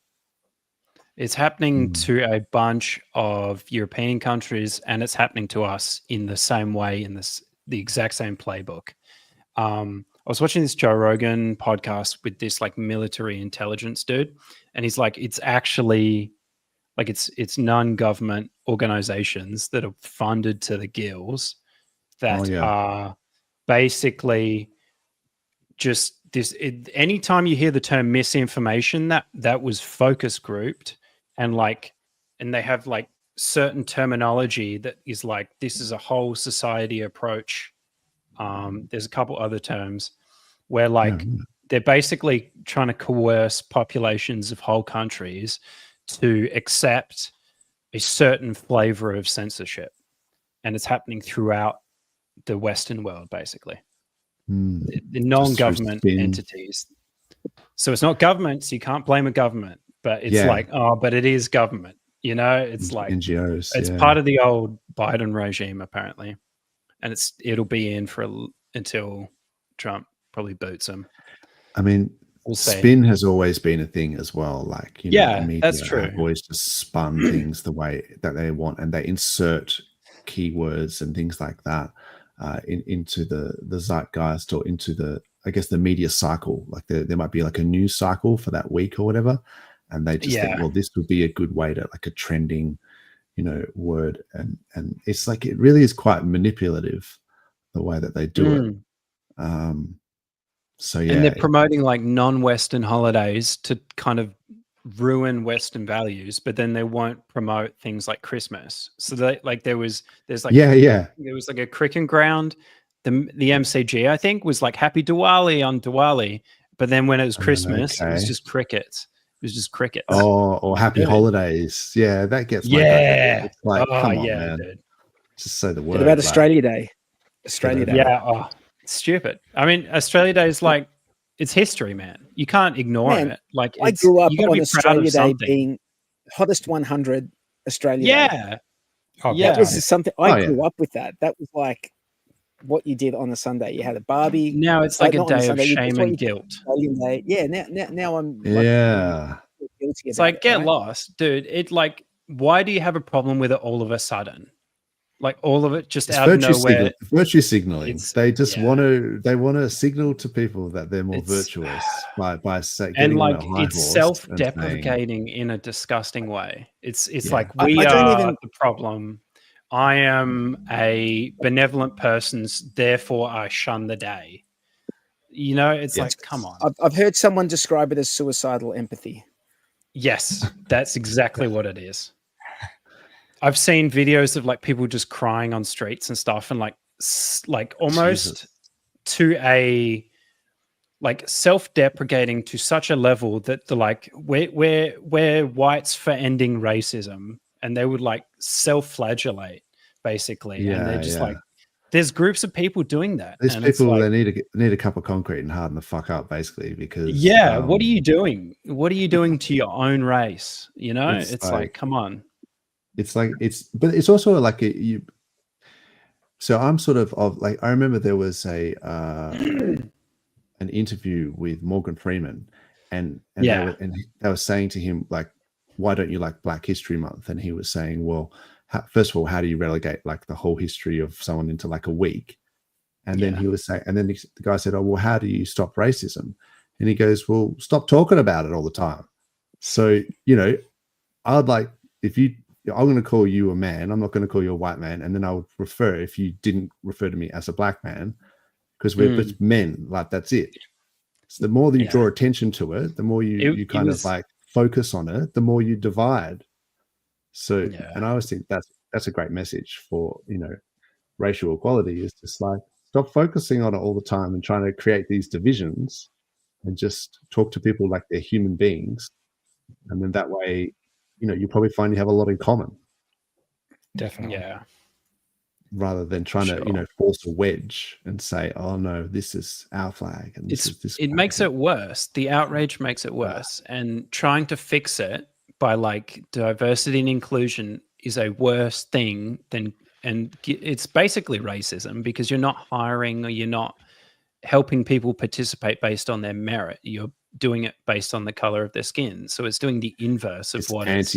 Speaker 2: It's happening to a bunch of European countries, and it's happening to us in the same way, in the exact same playbook. I was watching this Joe Rogan podcast with this like military intelligence dude, and he's like, it's actually like it's non-government organizations that are funded to the gills that are basically just this. Anytime you hear the term misinformation, that was focus grouped, and they have like certain terminology that is like, this is a whole society approach. There's a couple other terms where they're basically trying to coerce populations of whole countries to accept a certain flavor of censorship. And it's happening throughout the Western world, basically. The non-government entities. So it's not government, so you can't blame a government, but it's but it is government. You know, it's like
Speaker 1: NGOs.
Speaker 2: It's part of the old Biden regime, apparently. And it'll be in until Trump probably boots him.
Speaker 1: I mean, spin has always been a thing as well. Like, media
Speaker 2: that's true.
Speaker 1: have always just spun things the way that they want, and they insert keywords and things like that into the zeitgeist, or into the media cycle. Like there might be like a news cycle for that week or whatever, and they just think, well, this would be a good way to like a trending word, and it's like, it really is quite manipulative the way that they do it. So
Speaker 2: and they're promoting like non-Western holidays to kind of ruin Western values, but then they won't promote things like Christmas. So there was like a cricket ground. The MCG, I think, was like Happy Diwali on Diwali, but then when it was Christmas, it was just cricket. It was just cricket.
Speaker 1: Or Happy Holidays. Yeah, that gets my it's like, come on, man. Dude. Just say the word.
Speaker 5: What about Australia Day? Australia Day.
Speaker 2: Yeah, it's stupid. I mean, Australia Day is like, it's history, man. You can't ignore it. Like,
Speaker 5: I grew up on Australia Day being hottest 100 Australia Day. That was something I grew up with. That was like what you did on a Sunday. You had a Barbie.
Speaker 2: Now it's like a day of shame and guilt.
Speaker 5: Day. Yeah, now I'm
Speaker 2: guilty. It's like, get lost, dude. It like, why do you have a problem with it all of a sudden? Like all of it just out of nowhere.
Speaker 1: Virtue signaling. They just want to signal to people that they're more virtuous by saying, and like
Speaker 2: it's self-deprecating in a disgusting way. It's like we are the problem. I am a benevolent person, therefore I shun the day. It's like, come on.
Speaker 5: I've heard someone describe it as suicidal empathy.
Speaker 2: Yes, that's exactly what it is. I've seen videos of like people just crying on streets and stuff, and like almost to a like self-deprecating to such a level that they're like, we're whites for ending racism, and they would like self-flagellate basically, and they're just like, there's groups of people doing that.
Speaker 1: There's people they need a cup of concrete and harden the fuck up, basically, because
Speaker 2: what are you doing? What are you doing to your own race? It's like, come on.
Speaker 1: But it's also like so I'm sort of like, I remember there was an interview with Morgan Freeman, and they were saying to him, like, why don't you like Black History Month? And he was saying, well, first of all, how do you relegate like the whole history of someone into like a week? And then he was saying, and then the guy said, oh, well, how do you stop racism? And he goes, well, stop talking about it all the time. So, I'd like, I'm going to call you a man, I'm not going to call you a white man. And then I would prefer if you didn't refer to me as a black man, because we're just men, like, that's it. So the more that you draw attention to it, the more you kind of like focus on it, the more you divide. So, and I always think that's a great message for, racial equality, is just like, stop focusing on it all the time and trying to create these divisions, and just talk to people like they're human beings. And then that way, you probably find you have a lot in common.
Speaker 3: Definitely.
Speaker 2: Yeah.
Speaker 1: rather than trying to force a wedge and say, oh no, this is our flag and
Speaker 2: it makes it worse. The outrage makes it worse, and trying to fix it by like diversity and inclusion is a worse thing than, and it's basically racism, because you're not hiring or you're not helping people participate based on their merit. You're doing it based on the color of their skin. So it's doing the inverse of what
Speaker 1: it's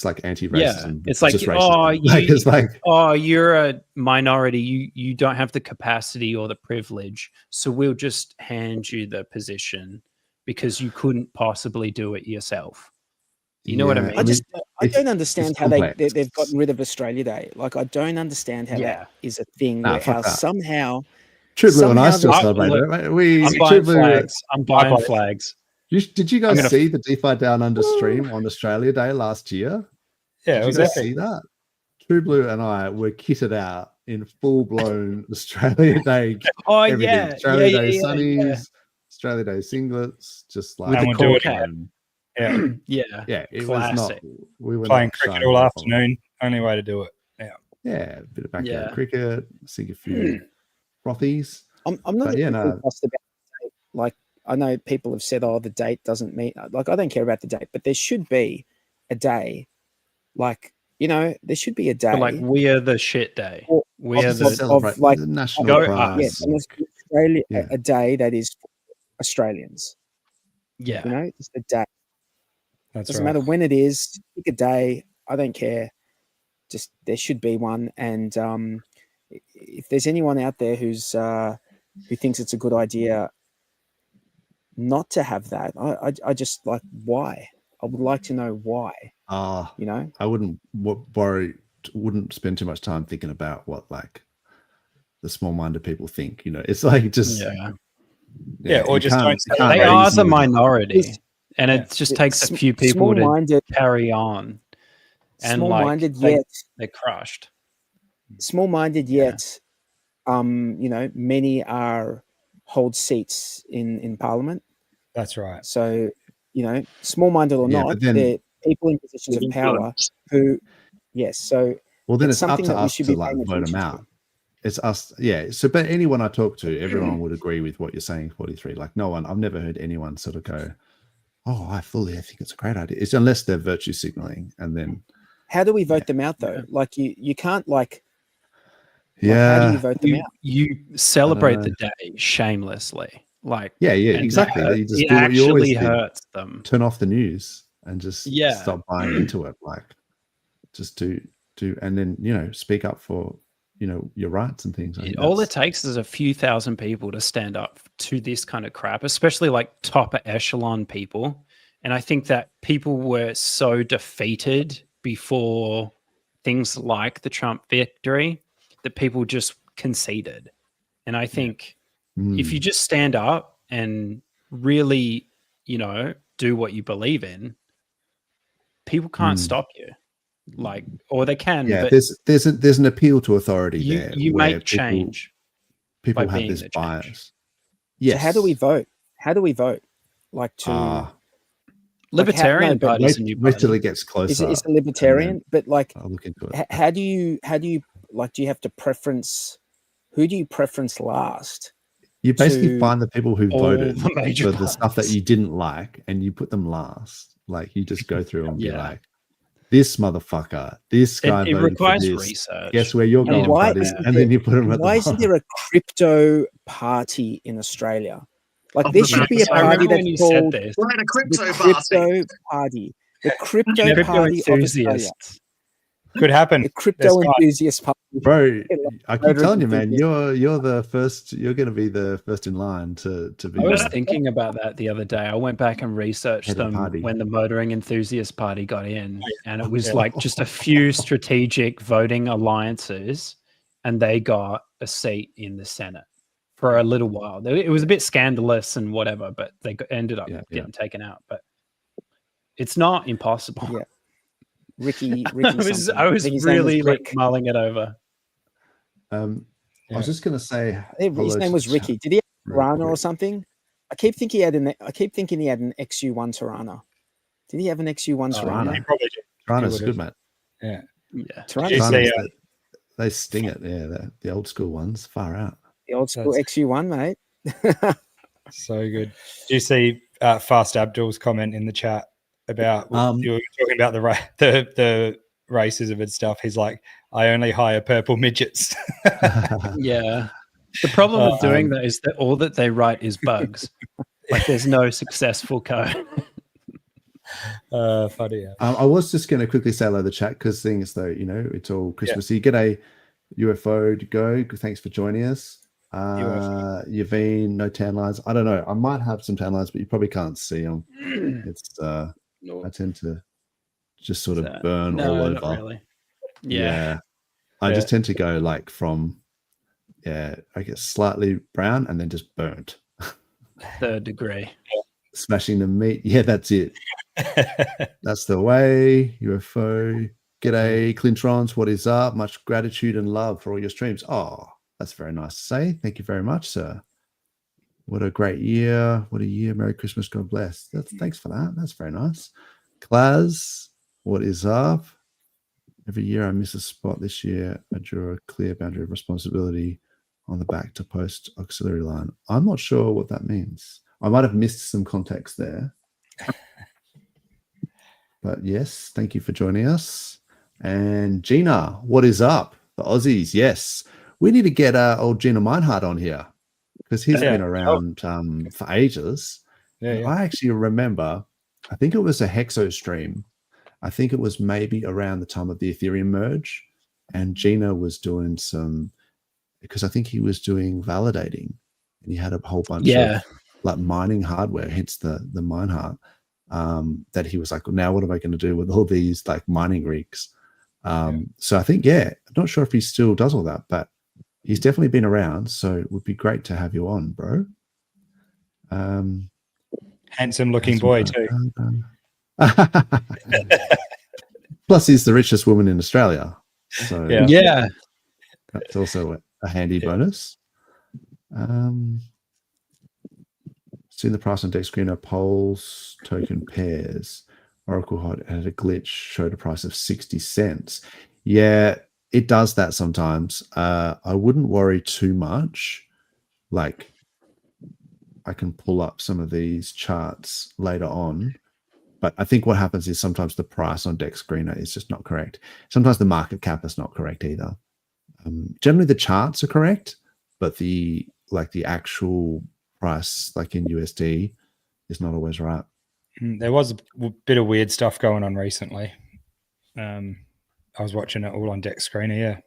Speaker 1: like anti-racism.
Speaker 2: It's like, oh, you're a minority. You don't have the capacity or the privilege. So we'll just hand you the position because you couldn't possibly do it yourself. You know what I mean?
Speaker 5: I don't understand how they've gotten rid of Australia Day. Like, I don't understand how that is a thing. How somehow
Speaker 1: True Blue and I still celebrate it.
Speaker 2: I'm buying flags.
Speaker 1: Did you guys see the DeFi Down Under stream on Australia Day last year?
Speaker 3: Yeah,
Speaker 1: did you guys see that? True Blue and I were kitted out in full-blown Australia Day.
Speaker 2: Everything.
Speaker 1: Australia Day sunnies, Australia Day singlets, just like
Speaker 3: with the
Speaker 2: cool cap.
Speaker 1: Yeah. It
Speaker 2: Classic.
Speaker 1: was not. We were
Speaker 3: playing cricket all afternoon. Only way to do it.
Speaker 1: Yeah, a bit of backyard cricket, sing a few frothies.
Speaker 5: I'm not fussed about the date. Like, I know people have said, "Oh, the date doesn't mean." Like, I don't care about the date, but there should be a day. Like, there should be a day.
Speaker 2: But like, we are the shit day. We are
Speaker 1: the national pride.
Speaker 5: Yes, Australia, a day that is for Australians.
Speaker 2: Yeah,
Speaker 5: it's a day.
Speaker 3: Doesn't
Speaker 5: matter when it is. Pick a day. I don't care. Just there should be one. And if there's anyone out there who thinks it's a good idea not to have that, I just like, why? I would like to know why. I wouldn't spend too much time thinking about what like the small-minded people think. It's like just
Speaker 3: or just don't.
Speaker 2: They are the minority, and it just takes a few people to carry on. And
Speaker 5: small-minded,
Speaker 2: like,
Speaker 5: yet
Speaker 2: they're crushed.
Speaker 5: Small-minded, yet many hold seats in Parliament.
Speaker 3: That's right.
Speaker 5: So small-minded or not, they're people in positions of power who, yes. So
Speaker 1: then it's up to us to like vote them out. It's us, So, but anyone I talk to, everyone would agree with what you're saying. 43, like no one. I've never heard anyone sort of go, "Oh, I think it's a great idea." It's unless they're virtue signaling, and then.
Speaker 5: How do we vote them out though? Like you can't like. How do you vote them out?
Speaker 2: You celebrate the day shamelessly. Like
Speaker 1: exactly. You just
Speaker 2: it actually hurts them.
Speaker 1: Turn off the news and just stop buying into it. Like, just do, and then speak up for your rights and things.
Speaker 2: All it takes is a few thousand people to stand up to this kind of crap, especially like top echelon people. And I think that people were so defeated before things like the Trump victory that people just conceded. And I think if you just stand up and really, do what you believe in, people can't stop you. Like, or they can.
Speaker 1: Yeah,
Speaker 2: but
Speaker 1: there's an appeal to authority there.
Speaker 2: You make change.
Speaker 1: People have this bias.
Speaker 5: Yes. So how do we vote? Like to
Speaker 2: Libertarian Party
Speaker 1: wait till it gets closer.
Speaker 5: Is a libertarian, but like,
Speaker 1: I'll look into it.
Speaker 5: How do you like? Do you have to preference? Who do you preference last?
Speaker 1: You basically find the people who voted for the stuff that you didn't like, and you put them last. Like, you just go through and be like, "This motherfucker, this guy voted
Speaker 2: requires
Speaker 1: for this.
Speaker 2: research.
Speaker 1: Guess where you're going, buddy?" And then you put them at the
Speaker 5: Why isn't there a crypto party in Australia? Like, there should be a party that's called
Speaker 4: the crypto
Speaker 5: party. The crypto party of Australia.
Speaker 3: Could happen.
Speaker 5: The crypto enthusiast party.
Speaker 1: Bro, I keep telling you, man, you're the first. You're going to be the first in line to be.
Speaker 2: I was thinking about that the other day. I went back and researched them when the motoring enthusiast party got in, and it was like just a few strategic voting alliances, and they got a seat in the Senate for a little while. It was a bit scandalous and whatever, but they ended up getting taken out. But it's not impossible.
Speaker 5: Yeah. Ricky
Speaker 2: I was really like mulling it over.
Speaker 1: I was just going to say,
Speaker 5: his name was Ricky. Did he have Tirana or something? I keep thinking he had an XU1 Tirana. Did he have an XU1 Tirana?
Speaker 3: He probably did.
Speaker 1: Tirana's good, mate.
Speaker 3: Yeah.
Speaker 5: Tirana's
Speaker 1: They sting it. Yeah, the old school ones, far out.
Speaker 5: The old school XU1, mate.
Speaker 3: So good. Do you see Fast Abdul's comment in the chat about you were talking about the racism and stuff? He's like, I only hire purple midgets.
Speaker 2: Yeah. The problem with doing that is that all that they write is bugs. Like there's no successful code.
Speaker 3: Funny. Yeah.
Speaker 1: I was just going to quickly say hello to the chat because things though, it's all Christmassy. G'day, UFO to go. Thanks for joining us. Yaveen, no tan lines. I don't know. I might have some tan lines, but you probably can't see them. It's I tend to just sort of burn all over.
Speaker 2: Not really.
Speaker 1: Yeah. I just tend to go like from I get slightly brown and then just burnt.
Speaker 2: 3rd degree.
Speaker 1: Smashing the meat. Yeah, that's it. That's the way. UFO. G'day, Clintrons. What is up? Much gratitude and love for all your streams. Oh, that's very nice to say. Thank you very much, sir. What a great year. What a year. Merry Christmas. God bless. Thanks for that. That's very nice. Claz, what is up? Every year I miss a spot. This year I drew a clear boundary of responsibility on the back to post auxiliary line. I'm not sure what that means. I might have missed some context there. But yes, thank you for joining us. And Gina, what is up? The Aussies, yes. We need to get old Gina Meinhardt on here because he's been around for ages. I actually remember, I think it was a Hexo stream. I think it was maybe around the time of the Ethereum merge. And Gina was doing some, because I think he was doing validating and he had a whole bunch of like mining hardware, hence the Meinhardt, that he was like, well, now what am I going to do with all these like mining rigs? So I think, I'm not sure if he still does all that, but he's definitely been around. So it would be great to have you on, bro.
Speaker 3: Handsome looking boy too.
Speaker 1: Plus he's the richest woman in Australia. So
Speaker 2: yeah.
Speaker 1: That's also a handy bonus. Seeing the price on Dex Screener, Pulse token pairs. Oracle had a glitch, showed a price of 60 cents. Yeah, it does that sometimes. I wouldn't worry too much. Like, I can pull up some of these charts later on. But I think what happens is sometimes the price on Dex Screener is just not correct. Sometimes the market cap is not correct either. Generally, the charts are correct, but the actual price, like in USD, is not always right.
Speaker 3: There was a bit of weird stuff going on recently. I was watching it all on Dex Screener.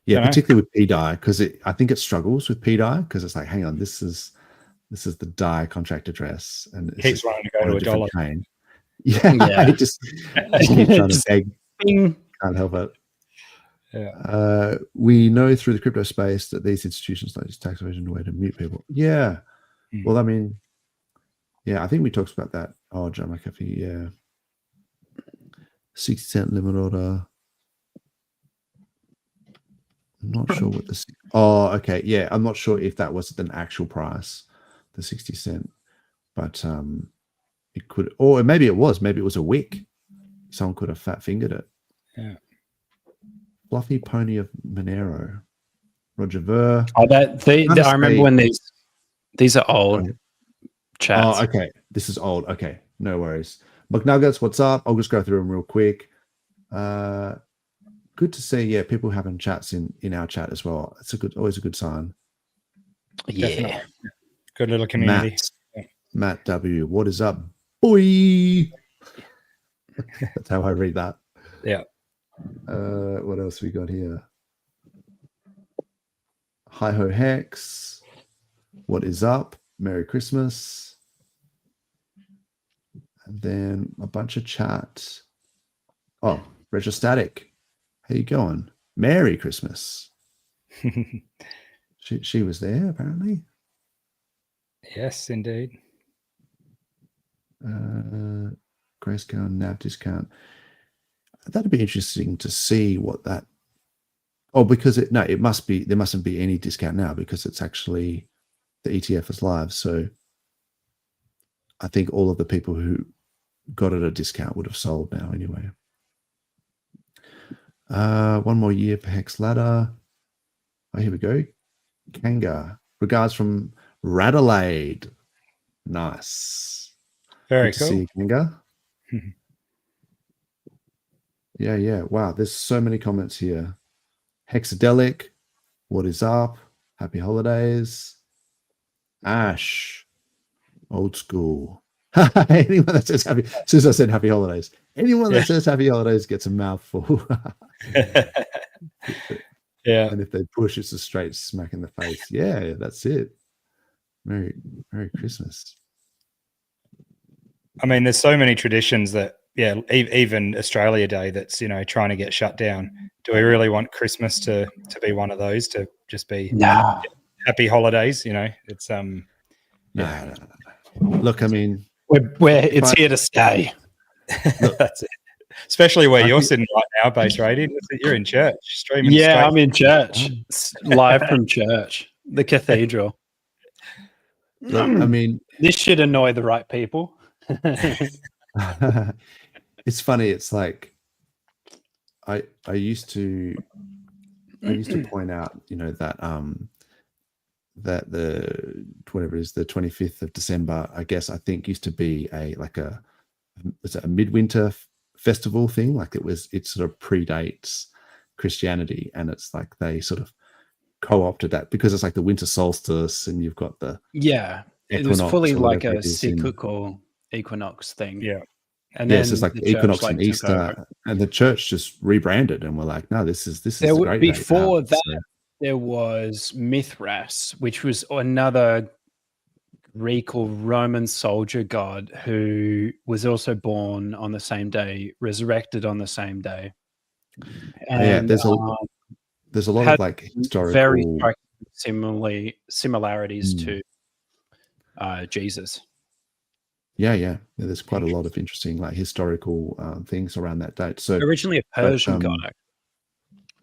Speaker 1: Yeah, particularly with PDI, because I think it struggles with PDI because it's like, hang on, this is the DAI contract address, and it
Speaker 3: keeps wanting to go to $1.
Speaker 1: Chain. Yeah. It just keeps trying to beg. Can't help it. Yeah. We know through the crypto space that these institutions like this tax evasion way to mute people. Yeah. Well, I mean, I think we talked about that. Oh, John McAfee, yeah. 60-cent limit order. I'm not sure what this. Oh, okay. Yeah, I'm not sure if that was an actual price, the 60 cent, but it could, or maybe it was a wick. Someone could have fat fingered it.
Speaker 3: Yeah.
Speaker 1: Fluffy Pony of Monero, Roger Ver.
Speaker 2: Oh, I remember when these are old chats.
Speaker 1: Oh, okay. This is old. Okay, no worries. McNuggets, what's up? I'll just go through them real quick. Good to see, people having chats in our chat as well. It's always a good sign.
Speaker 2: Yeah.
Speaker 3: Definitely. Good little community.
Speaker 1: Matt W, what is up, boy? That's how I read that.
Speaker 3: Yeah.
Speaker 1: What else we got here? Hi ho Hex, what is up? Merry Christmas. And then a bunch of chat. Oh, Retrostatic. How you going? Merry Christmas. She was there apparently.
Speaker 3: Yes, indeed.
Speaker 1: Grayscale NAV discount. That'd be interesting to see what that. Oh, because it must be, there mustn't be any discount now because it's actually the ETF is live. So I think all of the people who got it at a discount would have sold now anyway. One more year for Hex Ladder. Oh, here we go. Kanga. Regards from Radelaide. Nice.
Speaker 3: Very
Speaker 1: Good
Speaker 3: cool.
Speaker 1: to see you, Kanga. Yeah. Wow, there's so many comments here. Hexadelic. What is up? Happy holidays. Ash. Old school. Anyone that says happy, since I said happy holidays, anyone that says happy holidays gets a mouthful.
Speaker 3: Yeah.
Speaker 1: And if they push, it's a straight smack in the face. Yeah, that's it. Merry Christmas.
Speaker 3: I mean, there's so many traditions that, even Australia Day that's, trying to get shut down. Do we really want Christmas to be one of those, to just be happy holidays? It's
Speaker 1: No. Look, I mean,
Speaker 2: it's here to stay.
Speaker 3: Look, that's it. Especially where you're sitting right now, Base Rating. You're in church, streaming.
Speaker 2: Yeah, I'm in church, live from church, the cathedral.
Speaker 1: Look, I mean,
Speaker 2: this should annoy the right people.
Speaker 1: It's funny. It's like I used to point out, that the whatever it is, the 25th of December, I think used to be a midwinter festival thing. Like it sort of predates Christianity, and it's like they sort of co-opted that because it's like the winter solstice, and you've got the
Speaker 2: it was fully like a cyclical equinox thing. And then
Speaker 1: it's like the equinox and Easter, and the church just rebranded, and we're like, no, this is great.
Speaker 2: Before that, there was Mithras, which was another Greek or Roman soldier god who was also born on the same day, resurrected on the same day. And
Speaker 1: there's a lot of like historical,
Speaker 2: very similarities to Jesus.
Speaker 1: Yeah. There's quite a lot of interesting like historical things around that date. So
Speaker 2: originally a Persian god.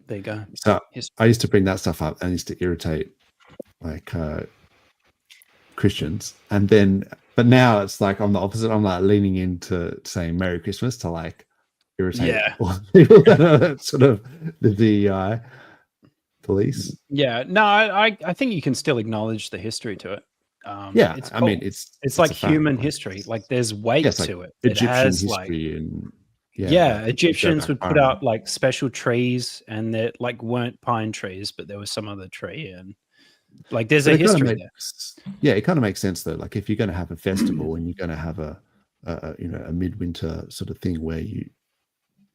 Speaker 2: There you go.
Speaker 1: So I used to bring that stuff up and used to irritate like Christians, but now it's like I'm the opposite. I'm like leaning into saying Merry Christmas to like irritate all the people that are sort of the DEI police.
Speaker 2: Yeah, no, I think you can still acknowledge the history to it.
Speaker 1: It's cool. I mean, it's
Speaker 2: like human history. Like there's weight to it.
Speaker 1: Egyptian
Speaker 2: it has
Speaker 1: history and
Speaker 2: Egyptians would put out like special trees, and that like weren't pine trees, but there was some other tree, and like there's a history there.
Speaker 1: Yeah, it kind of makes sense though. Like if you're going to have a festival and you're going to have a midwinter sort of thing where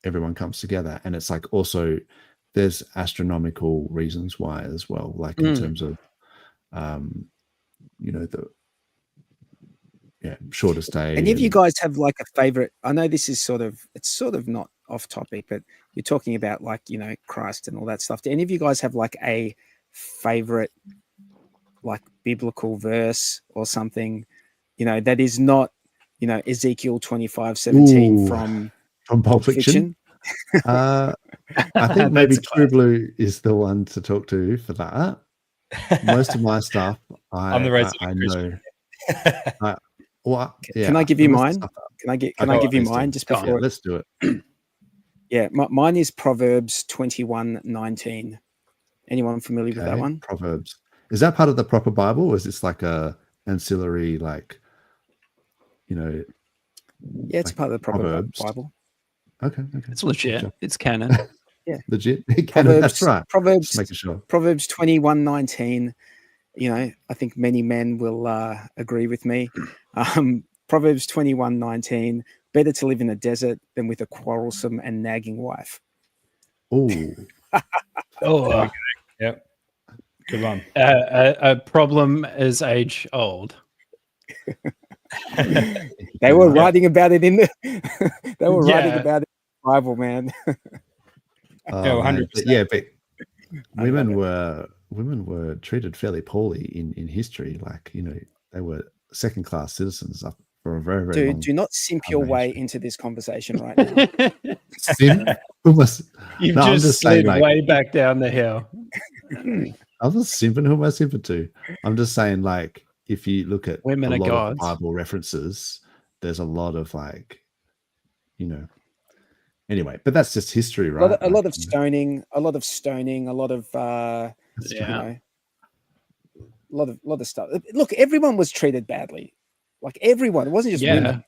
Speaker 1: everyone comes together, and it's like also there's astronomical reasons why as well, like in terms of the shortest day.
Speaker 5: And if you guys have like a favorite, I know this is it's sort of not off topic, but you're talking about like, Christ and all that stuff. Do any of you guys have like a favorite like biblical verse or something, that is not, Ezekiel 25:17 from
Speaker 1: Pulp Fiction? I think maybe True Blue is the one to talk to for that. Most of my stuff, I know.
Speaker 5: Can I give you mine? Can I give you mine just before?
Speaker 1: Yeah, let's do it.
Speaker 5: Yeah, mine is Proverbs 21:19. Anyone familiar with that one?
Speaker 1: Proverbs. Is that part of the proper Bible, or is this like a ancillary, like,
Speaker 5: Yeah, it's part of the proper
Speaker 1: Proverbs.
Speaker 5: Bible.
Speaker 1: Okay.
Speaker 2: It's legit. It's canon.
Speaker 5: Yeah,
Speaker 1: legit. Canon. That's right.
Speaker 5: Proverbs.
Speaker 1: Just making sure.
Speaker 5: Proverbs 21:19. I think many men will agree with me. Proverbs 21:19. Better to live in a desert than with a quarrelsome and nagging wife.
Speaker 2: Oh,
Speaker 3: yep. Good one.
Speaker 2: A problem is age old.
Speaker 5: They were writing about it in the. They were writing about it in the Bible, man.
Speaker 3: 100%.
Speaker 1: Yeah, but women were treated fairly poorly in history. Like, they were second-class citizens up for a very, very long
Speaker 5: Dude, do not simp your way into this conversation right now.
Speaker 1: Simp?
Speaker 2: You've just slid way back down the hill.
Speaker 1: I'm not simping. Who am I simping to? I'm just saying, like, if you look at
Speaker 2: women
Speaker 1: a
Speaker 2: are
Speaker 1: lot
Speaker 2: gods.
Speaker 1: of Bible references, there's a lot of like, anyway, but that's just history, right?
Speaker 5: A lot of stoning, a lot of you know, a lot of stuff. Look, everyone was treated badly. Like everyone, it wasn't just women.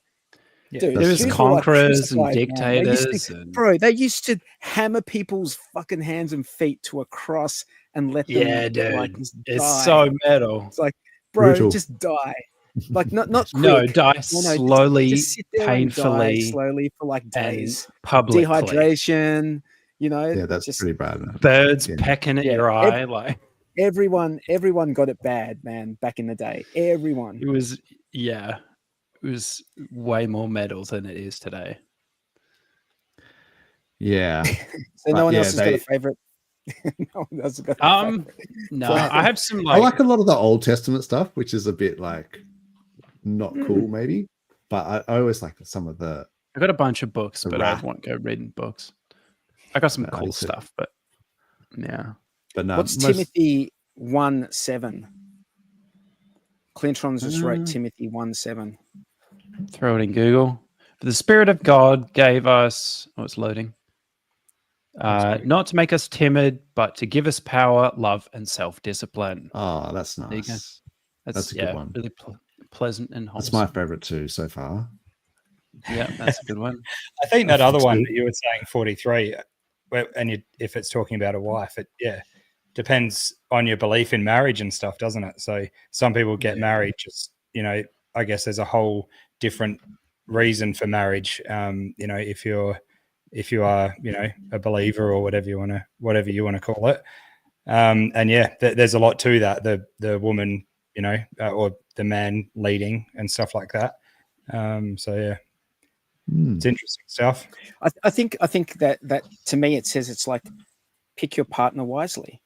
Speaker 2: Dude, there was conquerors and dictators.
Speaker 5: They used to hammer people's fucking hands and feet to a cross and let them.
Speaker 2: Dude,
Speaker 5: like,
Speaker 2: it's so metal.
Speaker 5: It's like, bro,
Speaker 1: brutal.
Speaker 5: just die. Like not quick.
Speaker 2: No, die slowly,
Speaker 5: just sit there
Speaker 2: painfully,
Speaker 5: and die slowly for like days.
Speaker 2: Publicly.
Speaker 5: Dehydration. You know,
Speaker 1: yeah, that's pretty bad. Man.
Speaker 2: Birds pecking at your eye, like.
Speaker 5: Everyone got it bad, man, back in the day. Everyone.
Speaker 2: It was way more metal than it is today.
Speaker 1: Yeah.
Speaker 5: So no one else has got a favorite. No one else has got a favorite.
Speaker 2: No, I have some
Speaker 1: I like a lot of the Old Testament stuff, which is a bit like not cool, maybe. But I always like some of the.
Speaker 2: I got a bunch of books, but I won't go reading books. I got some cool stuff, but yeah.
Speaker 1: But no,
Speaker 5: what's Timothy 1:7? Clintron's just wrote Timothy 1:7.
Speaker 2: Throw it in Google. For the Spirit of God gave us. Oh, it's loading. Not to make us timid, but to give us power, love, and self-discipline.
Speaker 1: Oh, that's nice. That's a good one.
Speaker 2: Really pleasant and wholesome.
Speaker 1: That's my favorite too so far.
Speaker 2: Yeah, that's a good one.
Speaker 3: I think that other one that you were saying, 43, and if it's talking about a wife, depends on your belief in marriage and stuff, doesn't it? So some people get married just, I guess there's a whole different reason for marriage. If you are, a believer or whatever you want to call it. There's a lot to that. The woman, or the man leading and stuff like that. It's interesting stuff.
Speaker 5: I think that to me, it says it's like pick your partner wisely.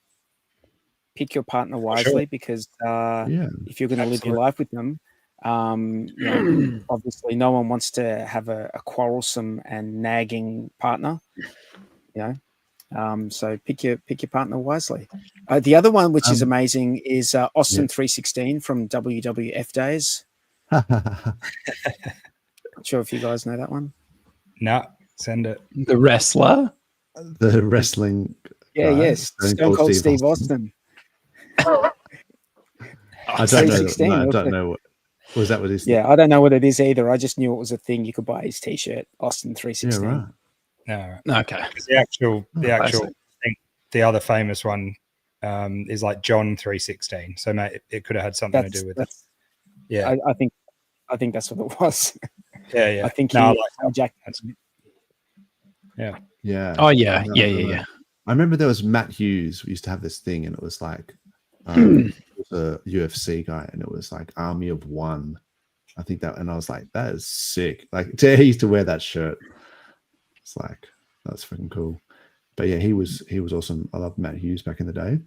Speaker 5: Pick your partner wisely because if you're going to live your life with them, obviously no one wants to have a quarrelsome and nagging partner. So pick your partner wisely. The other one, which is amazing, is Austin 316 from WWF days. Not sure if you guys know that one.
Speaker 3: No, send it.
Speaker 2: The wrestler,
Speaker 1: the wrestling.
Speaker 5: Yeah, yes, Stone Cold Steve Austin.
Speaker 1: I don't know what was that. What is?
Speaker 5: Yeah, I don't know what it is either. I just knew it was a thing. You could buy his T-shirt, Austin 316.
Speaker 1: Yeah, right.
Speaker 3: No,
Speaker 2: okay.
Speaker 3: The actual thing, the other famous one is like John 316. So mate, it could have had something to do with it. Yeah,
Speaker 5: I think that's what it was.
Speaker 3: Yeah.
Speaker 5: I think Jack.
Speaker 3: Yeah.
Speaker 1: Yeah.
Speaker 2: Oh yeah.
Speaker 1: I remember there was Matt Hughes. We used to have this thing, and it was like it was a UFC guy, and it was like Army of One. I think that, and I was like, that is sick. Like, he used to wear that shirt. It's like, that's freaking cool. But yeah, he was awesome. I loved Matt Hughes back in the day.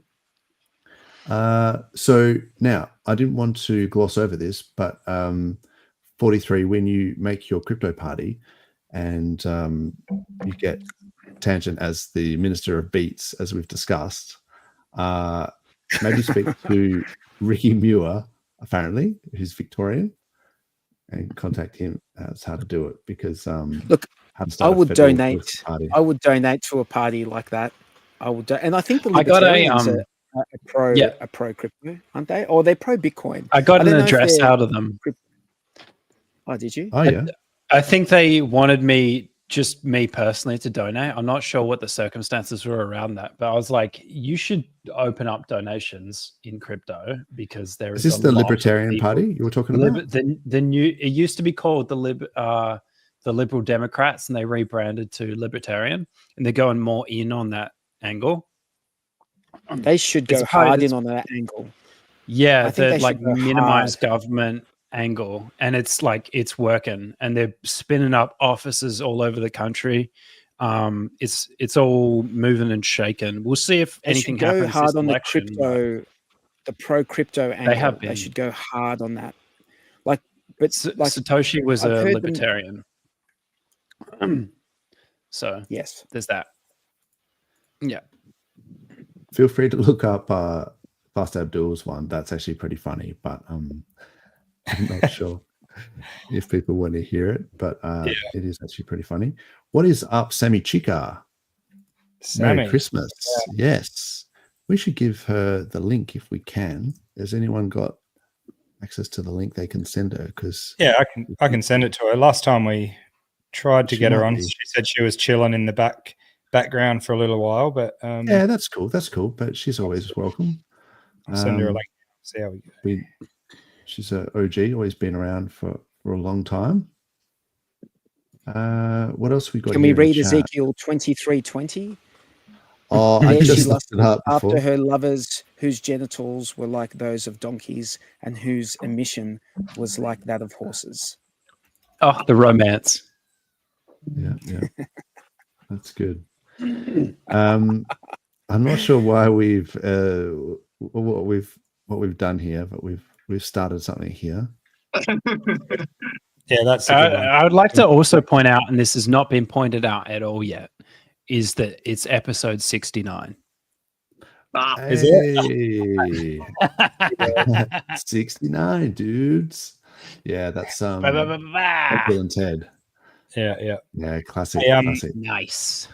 Speaker 1: So now I didn't want to gloss over this, but 43, when you make your crypto party and you get Tangent as the Minister of Beats, as we've discussed, maybe speak to Ricky Muir, apparently, who's Victorian, and contact him as how to do it, because
Speaker 5: look, I would donate to a party like that. I would and I think the Libertarians are pro crypto, aren't they? Or they're pro Bitcoin.
Speaker 2: I got an address out of them.
Speaker 5: Oh, did you?
Speaker 1: Oh yeah.
Speaker 2: I think they wanted me personally to donate. I'm not sure what the circumstances were around that, but I was like, you should open up donations in crypto because there is.
Speaker 1: Is this the Libertarian Party you were talking about?
Speaker 2: The new, it used to be called the Liberal Democrats, and they rebranded to Libertarian, and they're going more in on that angle.
Speaker 5: They should go hard in on that angle.
Speaker 2: Yeah, the like minimize government angle, and it's like it's working, and they're spinning up offices all over the country. It's all moving and shaking. We'll see if anything happens.
Speaker 5: Go hard on the crypto, the pro crypto angle. They should go hard on that. But
Speaker 2: Satoshi was a libertarian. So
Speaker 5: yes,
Speaker 2: there's that. Yeah.
Speaker 1: Feel free to look up Fast Abdul's one. That's actually pretty funny, but I'm not sure. if people want to hear it, but it is actually pretty funny. What is up, Sammy Chica? Merry Christmas. Yes. We should give her the link if we can. Has anyone got access to the link they can send her? Because
Speaker 3: I can send it to her. Last time we tried to get her on, she said she was chilling in the background for a little while, but
Speaker 1: yeah, that's cool. That's cool. But she's always welcome.
Speaker 3: I'll send her a link. See how we go.
Speaker 1: She's an OG, always been around for a long time. What else we got?
Speaker 5: Can we read Ezekiel 23:20?
Speaker 1: Oh, I just looked it up before.
Speaker 5: After her lovers, whose genitals were like those of donkeys, and whose emission was like that of horses.
Speaker 2: Oh, the romance.
Speaker 1: Yeah. That's good. I'm not sure why we've what we've done here, but we've started something here.
Speaker 3: Yeah, that's.
Speaker 2: I would like to also point out, and this has not been pointed out at all yet, is that it's episode 69.
Speaker 3: Is it?
Speaker 1: 69 dudes. Yeah, that's Bill and Ted.
Speaker 3: Yeah,
Speaker 1: classic.
Speaker 2: Classic. Nice.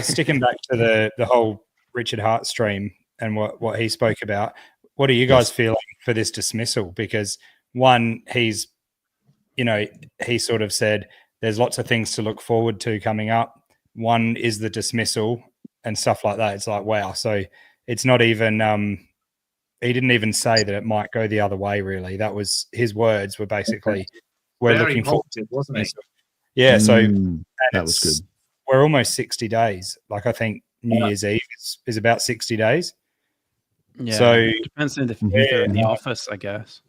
Speaker 3: Sticking back to the whole Richard Hart stream and what he spoke about, what are you guys feeling for this dismissal? Because one, he sort of said there's lots of things to look forward to coming up. One is the dismissal and stuff like that. It's like, wow. So it's not even, he didn't even say that it might go the other way, really. That was his words were basically, we're
Speaker 4: very
Speaker 3: looking forward
Speaker 4: to, wasn't it?
Speaker 3: Yeah. So
Speaker 1: that was good.
Speaker 3: We're almost 60 days. Like I think New Year's Eve is about 60 days.
Speaker 2: Yeah.
Speaker 3: So
Speaker 2: it depends on if they're in the office, I guess.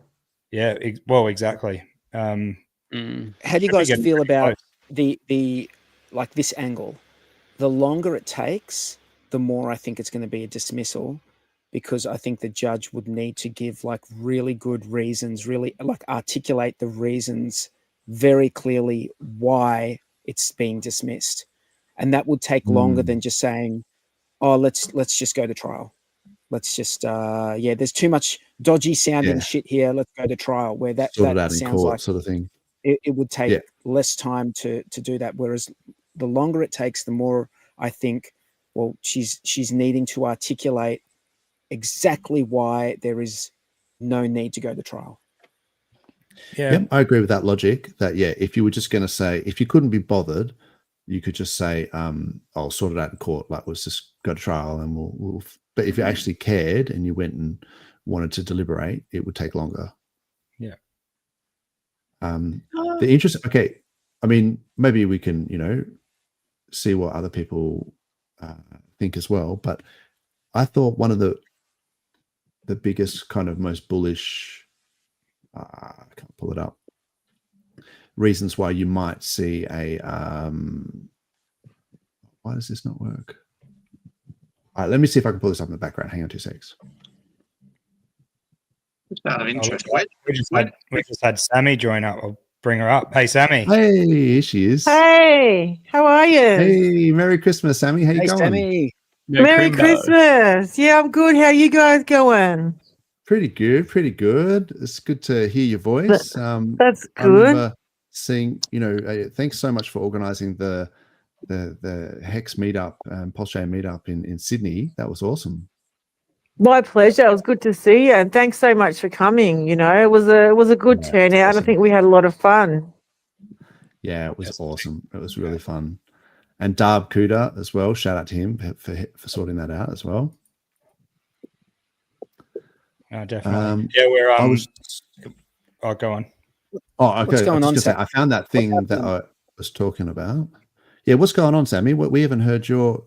Speaker 3: Yeah. Well, exactly.
Speaker 5: How do you guys feel about the like this angle? The longer it takes, the more I think it's going to be a dismissal, because I think the judge would need to give like really good reasons, really like articulate the reasons very clearly why it's being dismissed. And that would take longer than just saying, oh, let's just go to trial. Let's just there's too much dodgy sounding shit here. Let's go to trial, where that sounds like
Speaker 1: sort of thing.
Speaker 5: It would take less time to do that. Whereas the longer it takes, the more I think, well, she's needing to articulate exactly why there is no need to go to trial.
Speaker 1: Yeah, I agree with that logic. That if you were just going to say, if you couldn't be bothered, you could just say, I'll sort it out in court. Like, let's just go to trial, and we'll. But if you actually cared and you went and wanted to deliberate, it would take longer.
Speaker 3: Yeah.
Speaker 1: The interest. Okay, I mean, maybe we can, see what other people think as well. But I thought one of the biggest kind of most bullish, I can't pull it up, reasons why you might see a why does this not work? All right, let me see if I can pull this up in the background. Hang on 2 seconds.
Speaker 4: Just out of interest,
Speaker 3: we just had Sammy join up. I'll bring her up. Hey, Sammy.
Speaker 1: Hey, here she is.
Speaker 8: Hey, how are you?
Speaker 1: Hey, Merry Christmas, Sammy. How you going?
Speaker 5: Sammy.
Speaker 8: Merry Christmas. Yeah, I'm good. How you guys going?
Speaker 1: Pretty good, pretty good. It's good to hear your voice.
Speaker 8: That's good.
Speaker 1: Seeing, thanks so much for organizing the Hex meetup, Pulsechain meetup in Sydney. That was awesome.
Speaker 8: My pleasure. It was good to see you, and thanks so much for coming. It was a good turnout. Awesome. I think we had a lot of fun.
Speaker 1: Yeah, it was awesome. It was really fun. And Darb Kuda as well. Shout out to him for sorting that out as well.
Speaker 3: Definitely. We're I'll go on.
Speaker 1: Oh, okay.
Speaker 5: What's going on, Sam?
Speaker 1: I found that thing that I was talking about. Yeah, what's going on, Sammy? We haven't heard your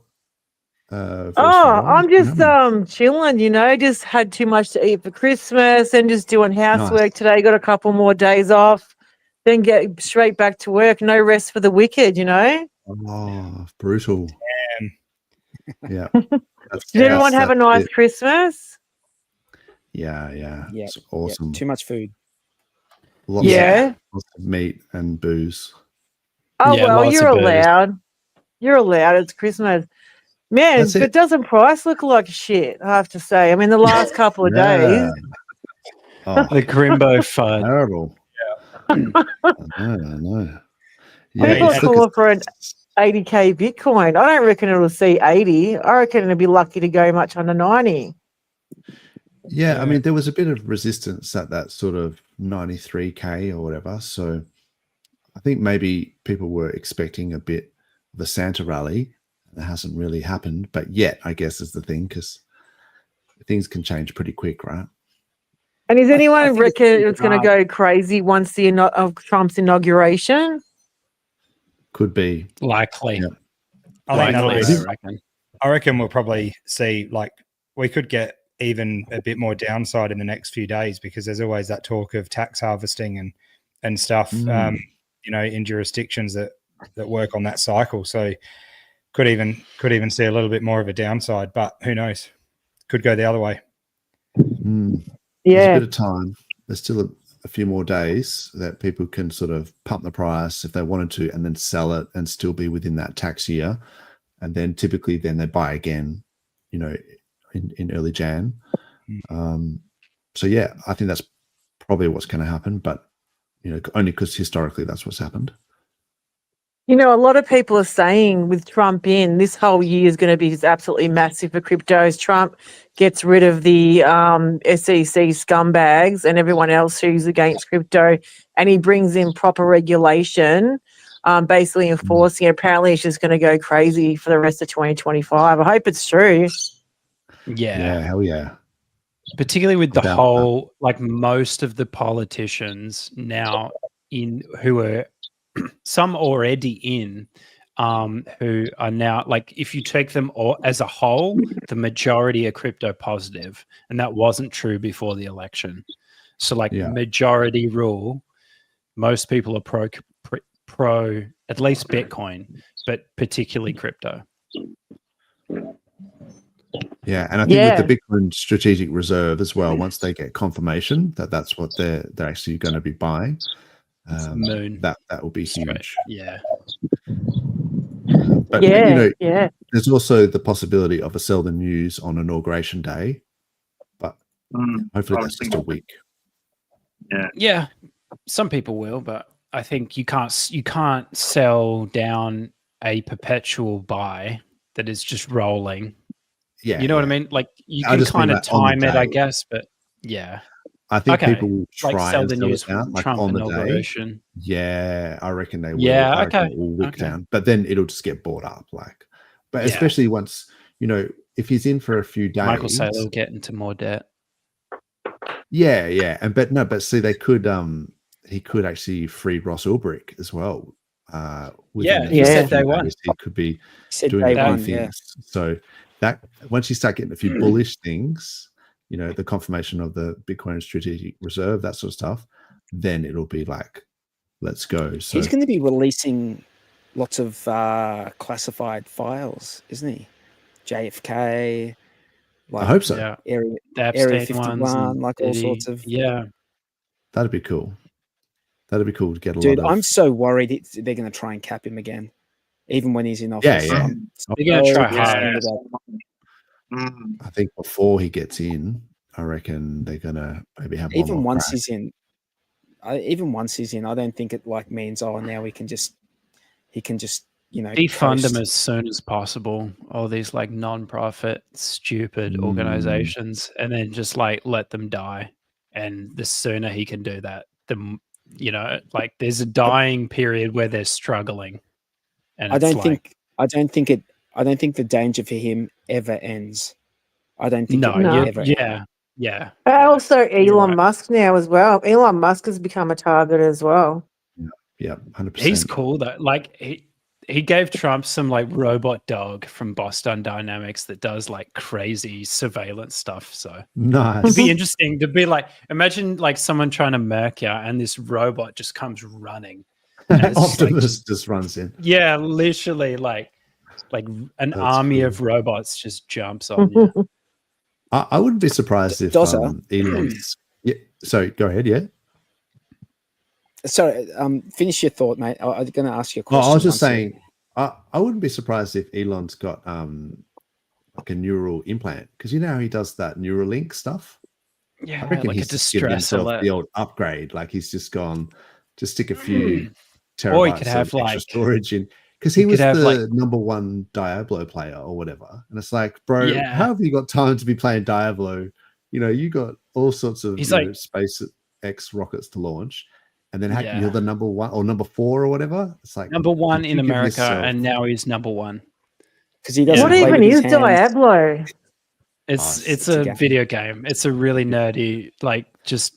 Speaker 1: voice.
Speaker 8: I'm just chilling, just had too much to eat for Christmas and just doing housework today. Got a couple more days off, then get straight back to work. No rest for the wicked,
Speaker 1: Oh, brutal.
Speaker 3: Damn.
Speaker 1: Yeah.
Speaker 8: Did everyone have a nice Christmas?
Speaker 1: Yeah. It's awesome.
Speaker 5: Too much food.
Speaker 1: Lots of meat and booze.
Speaker 8: Oh, well, you're allowed. You're allowed. It's Christmas. Man, but doesn't price look like shit, I have to say. I mean, the last couple of days.
Speaker 1: Oh,
Speaker 2: The Grimbo fud.
Speaker 1: terrible.
Speaker 3: Yeah.
Speaker 1: I know.
Speaker 8: People are calling for an 80K Bitcoin. I don't reckon it'll see 80. I reckon it'll be lucky to go much under 90.
Speaker 1: Yeah, I mean, there was a bit of resistance at that sort of 93K or whatever. So I think maybe people were expecting a bit of a Santa rally. It hasn't really happened, but yet, I guess, is the thing, because things can change pretty quick, right?
Speaker 8: And is anyone reckon it's going to go crazy once the of Trump's inauguration?
Speaker 1: Could be.
Speaker 2: Likely.
Speaker 1: Yeah.
Speaker 3: I reckon we'll probably see, like, we could get even a bit more downside in the next few days, because there's always that talk of tax harvesting and stuff, you know, in jurisdictions that work on that cycle. So could even see a little bit more of a downside, but who knows? Could go the other way.
Speaker 1: There's a bit of time. There's still a few more days that people can sort of pump the price if they wanted to, and then sell it and still be within that tax year. And then typically then they buy again, you know, in early Jan. So yeah, I think that's probably what's going to happen, but you know, only because historically that's what's happened.
Speaker 8: You know, a lot of people are saying with Trump in, this whole year is going to be just absolutely massive for cryptos. Trump gets rid of the SEC scumbags and everyone else who's against crypto, and he brings in proper regulation, basically enforcing it. Apparently it's just going to go crazy for the rest of 2025. I hope it's true.
Speaker 2: Yeah,
Speaker 1: hell yeah.
Speaker 2: Particularly with the whole, like, most of the politicians now who are some already in, who are now, like, if you take them all as a whole, the majority are crypto positive, and that wasn't true before the election. So, like, majority rule, most people are pro at least Bitcoin, but particularly crypto.
Speaker 1: Yeah, and I think with the Bitcoin strategic reserve as well, once they get confirmation that that's what they're actually going to be buying, that will be huge.
Speaker 2: Yeah.
Speaker 1: But you know, there's also the possibility of a sell the news on inauguration day, but hopefully that's just a week.
Speaker 2: Yeah, some people will, but I think you can't sell down a perpetual buy that is just rolling.
Speaker 1: Yeah,
Speaker 2: you know what I mean? Like, you can kind of time it, I guess, but yeah.
Speaker 1: I think people will try
Speaker 2: like sell
Speaker 1: and
Speaker 2: the
Speaker 1: sell
Speaker 2: news
Speaker 1: it down, like
Speaker 2: Trump
Speaker 1: on the
Speaker 2: inauguration.
Speaker 1: day. Yeah, I reckon they will.
Speaker 2: Yeah,
Speaker 1: I reckon it will wick down, but then it'll just get bought up. Like, but especially once, you know, if he's in for a few days,
Speaker 2: Michael Saylor will get into more debt.
Speaker 1: Yeah, but see, they could he could actually free Ross Ulbricht as well.
Speaker 2: He said day one.
Speaker 1: He could be doing a few things. So that once you start getting a few bullish things, you know, the confirmation of the Bitcoin strategic reserve, that sort of stuff, then it'll be like, let's go. So
Speaker 5: he's going to be releasing lots of classified files, isn't he? JFK.
Speaker 1: Like, I hope so.
Speaker 2: Yeah.
Speaker 5: Area 51, like all sorts of.
Speaker 2: Yeah.
Speaker 1: That'd be cool. That'd be cool to get a lot
Speaker 5: Dude,
Speaker 1: of.
Speaker 5: I'm so worried they're going to try and cap him again, even when he's in office.
Speaker 1: Yeah.
Speaker 2: They're going to try hard.
Speaker 1: I think before he gets in, I reckon they're gonna maybe have
Speaker 5: even once he's in. Even once he's in, I don't think it like means now he can just you know
Speaker 2: defund him as soon as possible. All these like non-profit stupid organizations, and then just like let them die. And the sooner he can do that, the you know, like there's a dying period where they're struggling. And
Speaker 5: I don't think the danger for him ever ends. I don't think ever.
Speaker 2: Yeah.
Speaker 8: Also, Elon Musk now as well. Elon Musk has become a target as well.
Speaker 1: Yeah, 100%.
Speaker 2: He's cool though. Like he gave Trump some like robot dog from Boston Dynamics that does like crazy surveillance stuff. So
Speaker 1: nice.
Speaker 2: It'd be interesting to be like, imagine like someone trying to murk you and this robot just comes running.
Speaker 1: Optimus just runs in.
Speaker 2: Yeah, literally like an army of robots just jumps on you.
Speaker 1: I wouldn't be surprised if Elon's. Yeah, sorry, go ahead. Yeah.
Speaker 5: Sorry, finish your thought, mate. I was going to ask you a question.
Speaker 1: I was just saying, I wouldn't be surprised if Elon's got like a neural implant, because you know how he does that Neuralink stuff.
Speaker 2: Yeah,
Speaker 1: I reckon
Speaker 2: like a
Speaker 1: he's just given
Speaker 2: distress
Speaker 1: himself
Speaker 2: alert.
Speaker 1: the old upgrade. Like he's just gone, just stick a few
Speaker 2: Or he
Speaker 1: terabytes
Speaker 2: could have
Speaker 1: of extra
Speaker 2: like
Speaker 1: storage in. Because
Speaker 2: he
Speaker 1: he
Speaker 2: could
Speaker 1: was
Speaker 2: have, like-
Speaker 1: the number one Diablo player or whatever. And it's like, bro,
Speaker 2: Yeah.
Speaker 1: how have you got time to be playing Diablo? You know, you got all sorts of
Speaker 2: He's
Speaker 1: you
Speaker 2: like-
Speaker 1: know, SpaceX rockets to launch. And then
Speaker 2: Yeah.
Speaker 1: you're the number one or number 4 or whatever. It's like
Speaker 2: number one
Speaker 1: did
Speaker 2: in
Speaker 1: you give
Speaker 2: America,
Speaker 1: yourself-
Speaker 2: and now he's number one.
Speaker 5: Because he doesn't
Speaker 8: What
Speaker 5: play
Speaker 8: even
Speaker 5: with his
Speaker 8: is
Speaker 5: hands.
Speaker 8: Diablo?
Speaker 2: It's
Speaker 5: It's a
Speaker 2: a
Speaker 5: game.
Speaker 2: video game. It's a really nerdy, like just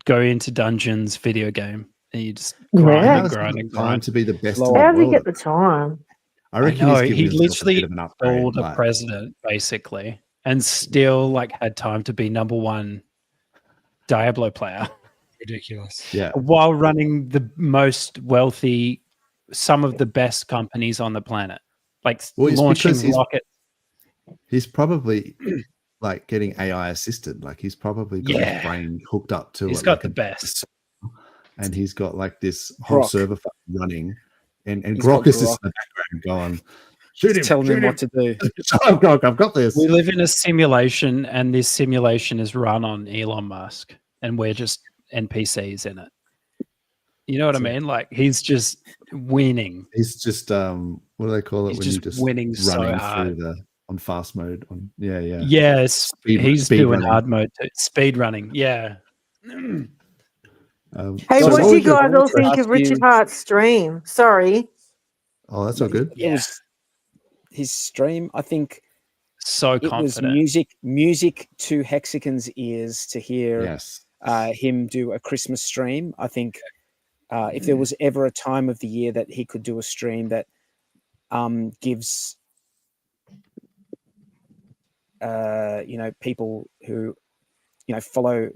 Speaker 2: go into dungeons video game, and you just grind
Speaker 8: Yeah.
Speaker 2: and
Speaker 1: How's
Speaker 2: grind
Speaker 1: he
Speaker 2: and
Speaker 1: got time
Speaker 2: grind.
Speaker 1: to be the best
Speaker 5: Lord.
Speaker 1: in
Speaker 8: How
Speaker 1: the
Speaker 8: does he
Speaker 1: world.
Speaker 8: get the time?
Speaker 1: I reckon
Speaker 2: know,
Speaker 1: he's
Speaker 2: he
Speaker 1: given himself a
Speaker 2: literally
Speaker 1: bit of an upgrade.
Speaker 2: Stole the
Speaker 1: like-
Speaker 2: president basically, and still like had time to be number one Diablo player
Speaker 3: Ridiculous.
Speaker 1: yeah.
Speaker 2: while running the most wealthy, some of the best companies on the planet, like
Speaker 1: Well, it's
Speaker 2: launching
Speaker 1: because he's-
Speaker 2: rockets.
Speaker 1: He's probably like getting AI assisted. Like he's probably got
Speaker 2: Yeah.
Speaker 1: his brain hooked up to
Speaker 2: He's
Speaker 1: it,
Speaker 2: got
Speaker 1: like
Speaker 2: the
Speaker 1: a-
Speaker 2: best.
Speaker 1: and he's got like this whole
Speaker 5: Grok.
Speaker 1: server farm running, and
Speaker 5: He's
Speaker 1: Grok
Speaker 5: got
Speaker 1: is just
Speaker 5: Grok.
Speaker 1: in the background going, shoot him,
Speaker 5: Telling
Speaker 1: shoot
Speaker 5: him
Speaker 1: him.
Speaker 5: what to do.
Speaker 1: Shut up, Grok, I've got this.
Speaker 2: We live in a simulation, and this simulation is run on Elon Musk, and we're just NPCs in it. You know what I mean? Like he's just winning.
Speaker 1: He's just what do they call it
Speaker 2: He's
Speaker 1: when
Speaker 2: just
Speaker 1: you just
Speaker 2: winning so
Speaker 1: running
Speaker 2: hard.
Speaker 1: through on fast mode? Yeah.
Speaker 2: Yes, he's
Speaker 1: speed
Speaker 2: doing
Speaker 1: running.
Speaker 2: hard mode too. Speed running. Yeah.
Speaker 8: Hey,
Speaker 1: So
Speaker 8: what do
Speaker 1: was
Speaker 8: you
Speaker 1: your-
Speaker 8: guys all think
Speaker 5: ask
Speaker 8: of Richard
Speaker 5: you-
Speaker 8: Hart's stream? Sorry.
Speaker 1: Oh, that's all good.
Speaker 5: It was his stream. I think
Speaker 2: So
Speaker 5: it was
Speaker 2: confident.
Speaker 5: music to HEXican's ears to hear
Speaker 1: Yes.
Speaker 5: him do a Christmas stream. I think if there was ever a time of the year that he could do a stream that gives people who follow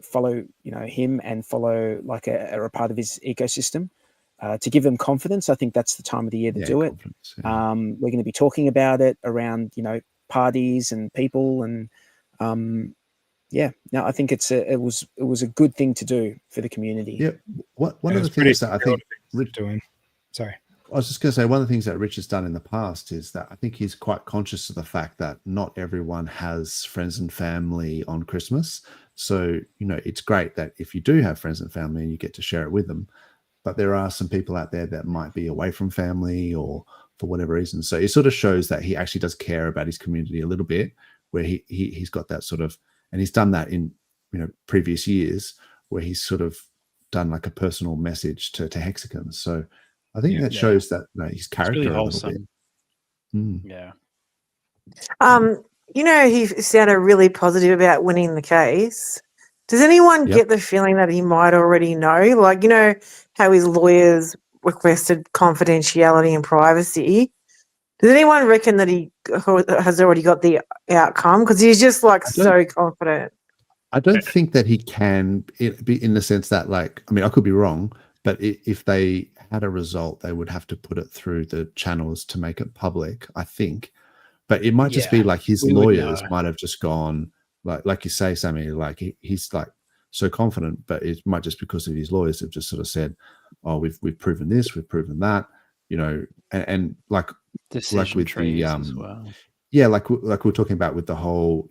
Speaker 5: him and follow like are a part of his ecosystem to give them confidence. I think that's the time of the year to do it.
Speaker 1: Yeah.
Speaker 5: We're going to be talking about it around parties and people and I think it was a good thing to do for the community.
Speaker 1: Yeah. One of the
Speaker 3: It's pretty
Speaker 1: things that I think
Speaker 3: Rich doing. Sorry.
Speaker 1: I was just going to say, one of the things that Rich has done in the past is that I think he's quite conscious of the fact that not everyone has friends and family on Christmas. So, it's great that if you do have friends and family and you get to share it with them, but there are some people out there that might be away from family or for whatever reason. So it sort of shows that he actually does care about his community a little bit, where he's got that sort of, and he's done that in, previous years where he's sort of done like a personal message to HEXican. So I think that shows that his character
Speaker 2: Really
Speaker 1: a little bit.
Speaker 2: wholesome.
Speaker 1: Mm.
Speaker 2: Yeah.
Speaker 8: He sounded really positive about winning the case. Does anyone get the feeling that he might already know? Like, how his lawyers requested confidentiality and privacy. Does anyone reckon that he has already got the outcome? Because he's just so confident.
Speaker 1: I don't think that he can be in the sense that, like, I mean, I could be wrong, but if they had a result, they would have to put it through the channels to make it public, I think. But it might just be like his lawyers might have just gone, like you say, Sammy, like he's like so confident, but it might just because of his lawyers have just sort of said, oh, we've proven this, we've proven that, and like
Speaker 2: Decision
Speaker 1: with
Speaker 2: trees
Speaker 1: the
Speaker 2: as well.
Speaker 1: yeah, like we're talking about with the whole,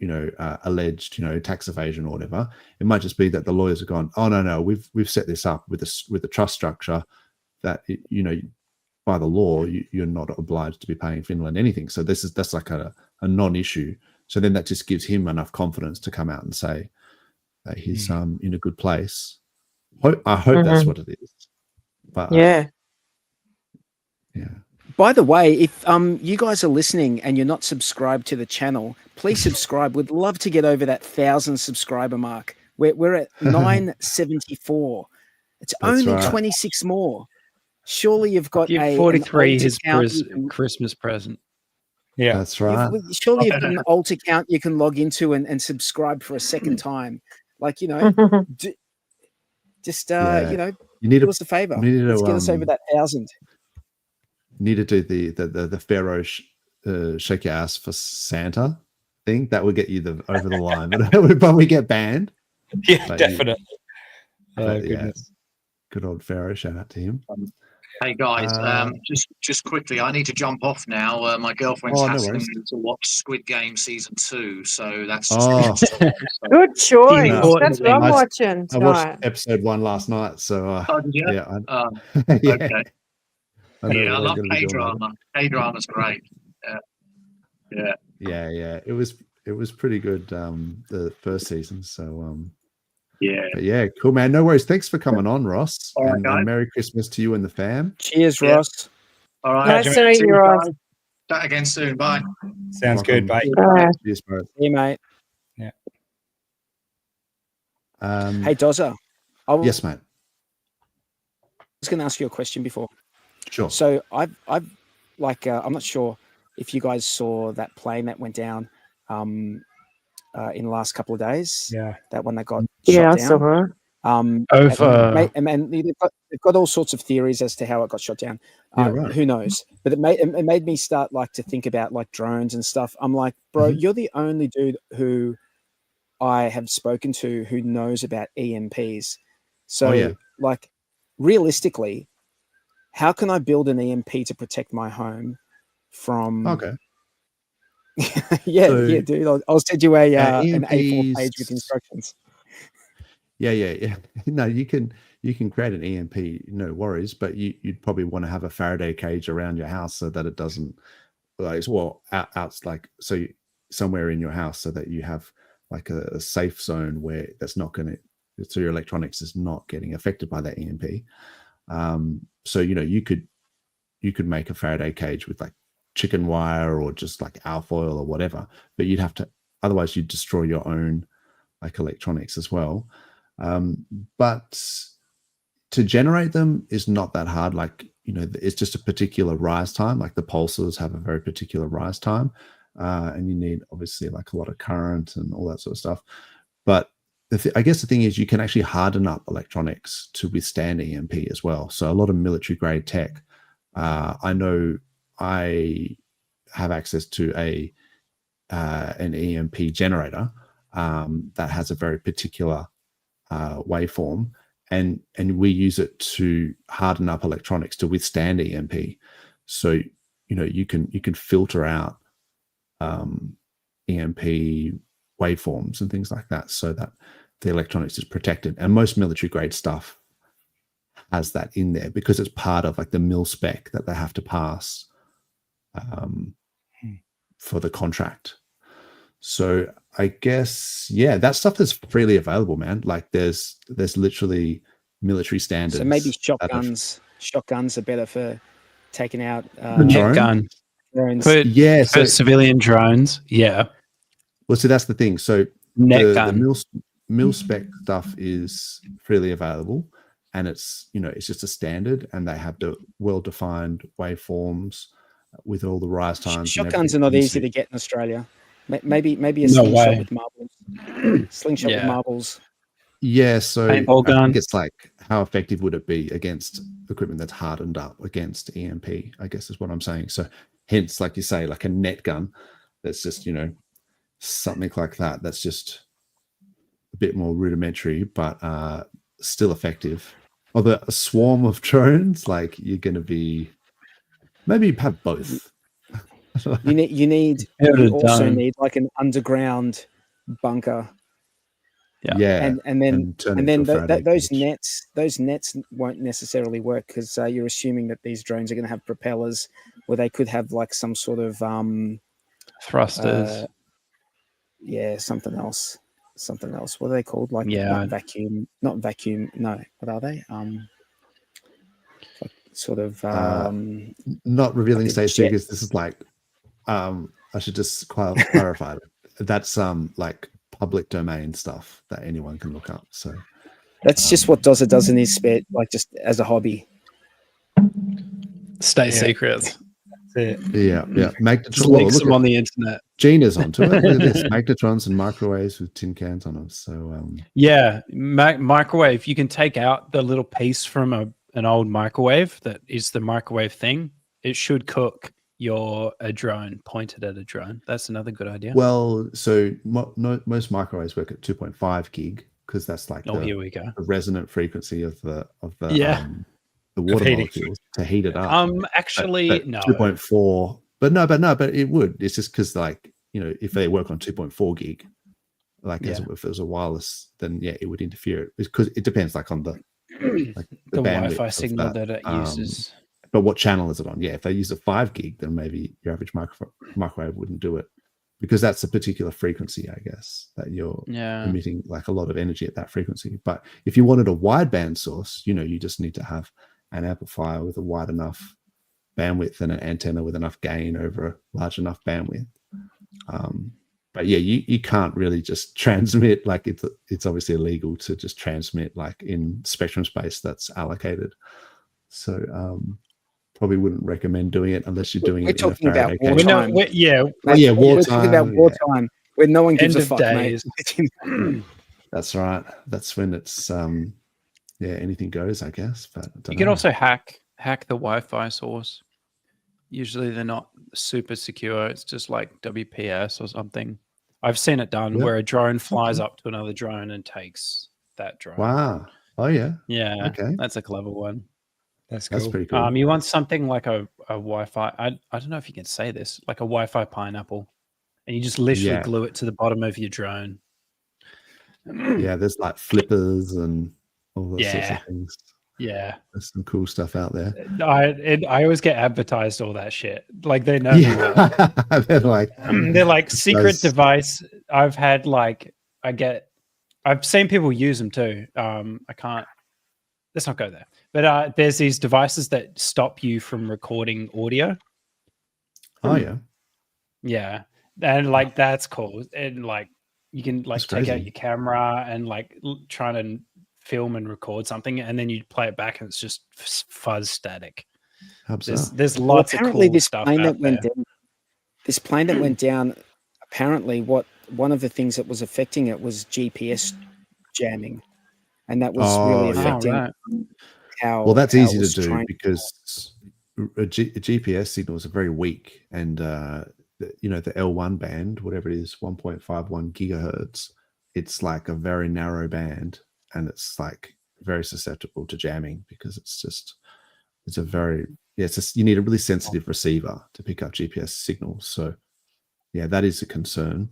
Speaker 1: alleged, tax evasion or whatever. It might just be that the lawyers have gone, oh no, we've set this up with the trust structure that by the law you're not obliged to be paying Finland anything. So that's like a non-issue. So then that just gives him enough confidence to come out and say that he's in a good place. I hope that's what it is. But
Speaker 8: yeah.
Speaker 5: By the way, if you guys are listening and you're not subscribed to the channel, please subscribe. We'd love to get over that 1,000 subscriber mark. We're at 974. It's
Speaker 1: That's
Speaker 5: only
Speaker 1: right.
Speaker 5: 26 more. Surely you've got
Speaker 2: Give 43 his
Speaker 5: account
Speaker 2: Christmas present.
Speaker 3: Yeah,
Speaker 1: that's right.
Speaker 5: Surely you've got an alt account you can log into and subscribe for a second time. Like,
Speaker 1: You need
Speaker 5: do us a favor. Let's get us over that 1,000.
Speaker 1: Need to do the Pharaoh shake your ass for Santa thing. That would get you over the line, but it would probably get banned.
Speaker 3: Yeah,
Speaker 1: But
Speaker 3: definitely.
Speaker 1: But
Speaker 3: Goodness.
Speaker 1: good old Pharaoh. Shout out to him.
Speaker 4: Hey guys, just quickly, I need to jump off now. My girlfriend's asking me to watch Squid Game season 2, so that's just
Speaker 8: good choice.
Speaker 2: No.
Speaker 8: That's what I'm watching tonight.
Speaker 1: I watched episode 1 last night, so
Speaker 4: did you?
Speaker 1: yeah,
Speaker 4: Okay.
Speaker 1: I
Speaker 4: love K-drama. K-drama's great.
Speaker 1: Yeah. It was pretty good, the first season. So
Speaker 4: but
Speaker 1: yeah, cool, man. No worries. Thanks for coming on, Ross.
Speaker 4: All right,
Speaker 1: and Merry Christmas to you and the fam.
Speaker 5: Cheers, Ross.
Speaker 4: All right.
Speaker 8: Nice to meet you, Ross.
Speaker 4: Chat again soon. Bye.
Speaker 3: Sounds good. Bye.
Speaker 1: Cheers, bro.
Speaker 5: See you, mate.
Speaker 3: Yeah.
Speaker 5: Hey, Dozza.
Speaker 1: Yes, mate.
Speaker 5: I was going to ask you a question before.
Speaker 1: Sure.
Speaker 5: So I've like I'm not sure if you guys saw that plane that went down in the last couple of days.
Speaker 3: Yeah.
Speaker 5: That one that got
Speaker 8: Yeah,
Speaker 5: shot
Speaker 8: I
Speaker 5: down.
Speaker 8: saw her.
Speaker 5: And they've got all sorts of theories as to how it got shot down.
Speaker 1: Right.
Speaker 5: Who knows? But it made me start like to think about like drones and stuff. I'm like, bro, you're the only dude who I have spoken to who knows about EMPs. So like realistically, how can I build an EMP to protect my home from?
Speaker 1: Okay.
Speaker 5: yeah, dude. I'll send you an A4 page with instructions.
Speaker 1: Yeah. No, you can create an EMP, no worries, but you'd probably want to have a Faraday cage around your house so that it doesn't, somewhere in your house so that you have like a safe zone where that's not going to, so your electronics is not getting affected by that EMP. So you could make a Faraday cage with like chicken wire or just like alfoil or whatever, but you'd have to, otherwise you'd destroy your own like electronics as well. But to generate them is not that hard. Like, it's just a particular rise time. Like the pulsars have a very particular rise time, and you need obviously like a lot of current and all that sort of stuff. But I guess the thing is you can actually harden up electronics to withstand EMP as well. So a lot of military grade tech, I know I have access to an EMP generator that has a very particular waveform, and we use it to harden up electronics to withstand EMP. So you can filter out EMP waveforms and things like that so that the electronics is protected. And most military grade stuff has that in there because it's part of like the mil spec that they have to pass for the contract. So I guess, that stuff is freely available, man. Like there's literally military standards.
Speaker 5: So maybe shotguns are better for taking out
Speaker 2: net gun
Speaker 5: drones.
Speaker 2: For civilian drones. Yeah.
Speaker 1: Well, see, that's the thing. So the mil spec stuff is freely available, and it's it's just a standard, and they have the well-defined waveforms with all the rise times.
Speaker 5: Shotguns are not easy to get in Australia. Maybe a slingshot with marbles. Slingshot with marbles.
Speaker 1: Yeah, so I
Speaker 2: gun.
Speaker 1: think it's like, how effective would it be against equipment that's hardened up against EMP, I guess is what I'm saying. So hence, like you say, like a net gun that's just, something like that. That's just a bit more rudimentary, but still effective. Although a swarm of drones, like you're going to be, maybe you have both.
Speaker 5: You also need like an underground bunker.
Speaker 1: Yeah.
Speaker 5: And then those nets won't necessarily work because you're assuming that these drones are going to have propellers, where they could have like some sort of
Speaker 2: thrusters.
Speaker 5: Something else. What are they called? Like not vacuum. No, what are they? Like sort of
Speaker 1: not revealing state secrets. This is like I should just clarify. That's like public domain stuff that anyone can look up. So
Speaker 5: that's just what Dozza does in his spare, like just as a hobby.
Speaker 2: State secrets.
Speaker 1: Yeah. Magnetron.
Speaker 2: Links them on the internet.
Speaker 1: Gina's onto it. Look at this. Magnetrons and microwaves with tin cans on them. So
Speaker 2: microwave. You can take out the little piece from an old microwave that is the microwave thing. It should cook a drone pointed at a drone. That's another good idea.
Speaker 1: Well, so most microwaves work at 2.5 gig because that's like
Speaker 2: here we go.
Speaker 1: the resonant frequency of the the water molecules to heat it up.
Speaker 2: Actually, no.
Speaker 1: 2.4, but it would. It's just because, like, you know, if they work on 2.4 gig, like if it was a wireless, then yeah, it would interfere. Because it depends, like on the
Speaker 2: the Wi-Fi signal that it uses.
Speaker 1: But what channel is it on? Yeah, if they use a 5 gig, then maybe your average microwave wouldn't do it, because that's a particular frequency, I guess, that you're emitting like a lot of energy at that frequency. But if you wanted a wideband source, you know, you just need to have an amplifier with a wide enough bandwidth and an antenna with enough gain over a large enough bandwidth. But yeah, you can't really just transmit, like it's obviously illegal to just transmit like in spectrum space that's allocated. So probably wouldn't recommend doing it unless you're doing it.
Speaker 5: We're talking about wartime.
Speaker 1: Wartime.
Speaker 5: We're talking about wartime where no one gives a fuck, mate.
Speaker 1: That's right. That's when it's anything goes, I guess. But
Speaker 2: you can also hack the Wi-Fi source. Usually they're not super secure. It's just like WPS or something. I've seen it done where a drone flies up to another drone and takes that drone.
Speaker 1: Wow. Oh yeah.
Speaker 2: Yeah.
Speaker 1: Okay.
Speaker 2: That's a clever one.
Speaker 3: That's cool.
Speaker 1: That's pretty cool.
Speaker 2: You want something like a Wi-Fi. I don't know if you can say this, like a Wi-Fi pineapple, and you just literally glue it to the bottom of your drone.
Speaker 1: Yeah, there's like flippers and all those sorts of things.
Speaker 2: Yeah,
Speaker 1: there's some cool stuff out there.
Speaker 2: I always get advertised all that shit. Like they know me well. they're like secret device. I've had I've seen people use them too. Let's not go there. But there's these devices that stop you from recording audio.
Speaker 1: Oh yeah.
Speaker 2: Yeah. And like that's cool. And like you can like take out your camera and like try to film and record something, and then you play it back and it's just fuzz static. There's lots of cool stuff out there.
Speaker 5: This plane that went down, apparently one of the things that was affecting it was GPS jamming. And that was really affecting how.
Speaker 1: Well, that's easy to do because a GPS signals are very weak, and you know, the L1 band, whatever it is, 1.51 gigahertz, it's like a very narrow band, and it's like very susceptible to jamming because you need a really sensitive receiver to pick up GPS signals. So yeah, that is a concern.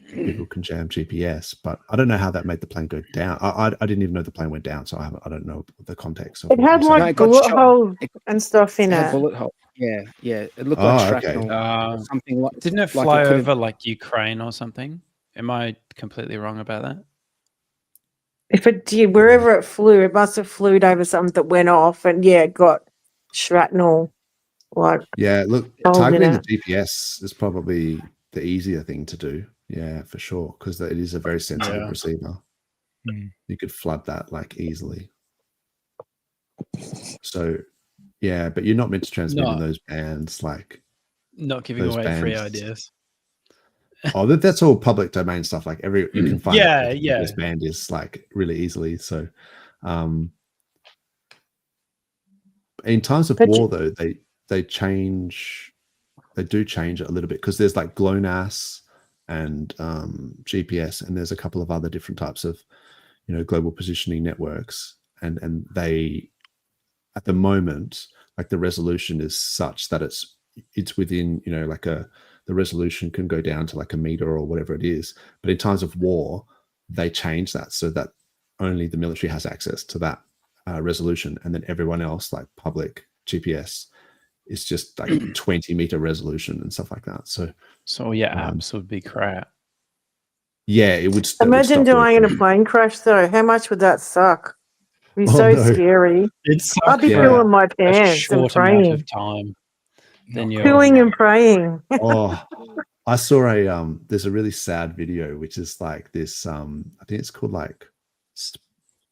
Speaker 1: People can jam GPS, but I don't know how that made the plane go down. I didn't even know the plane went down, so I don't know the context.
Speaker 8: It had like bullet holes and stuff in it.
Speaker 5: Bullet hole. Yeah. It looked like shrapnel. Something like.
Speaker 2: Didn't it fly over like Ukraine or something? Am I completely wrong about that?
Speaker 8: If it did, wherever it flew, it must have flew over something that went off, and it got shrapnel. Look,
Speaker 1: targeting the GPS is probably the easier thing to do. Yeah, for sure, because it is a very sensitive receiver. You could flood that like easily. So, yeah, but you're not meant to transmit in those bands, like
Speaker 2: not giving away free ideas.
Speaker 1: Oh, that's all public domain stuff. Like you can find this band is like really easily. So, in times of war, though, they do change it a little bit because there's like GLONASS and GPS, and there's a couple of other different types of, you know, global positioning networks, and they, at the moment, like the resolution is such that it's within, you know, like the resolution can go down to like a meter or whatever it is, but in times of war they change that so that only the military has access to that resolution, and then everyone else, like public GPS, is just like 20-meter resolution and stuff like that. So
Speaker 2: apps would be crap.
Speaker 1: Yeah, it would.
Speaker 8: Imagine dying in a plane crash, though. How much would that suck? It'd be so scary. I'd be pooing my pants and praying.
Speaker 2: Of time.
Speaker 8: Pooing and praying.
Speaker 1: I saw there's a really sad video, which is like this. I think it's called like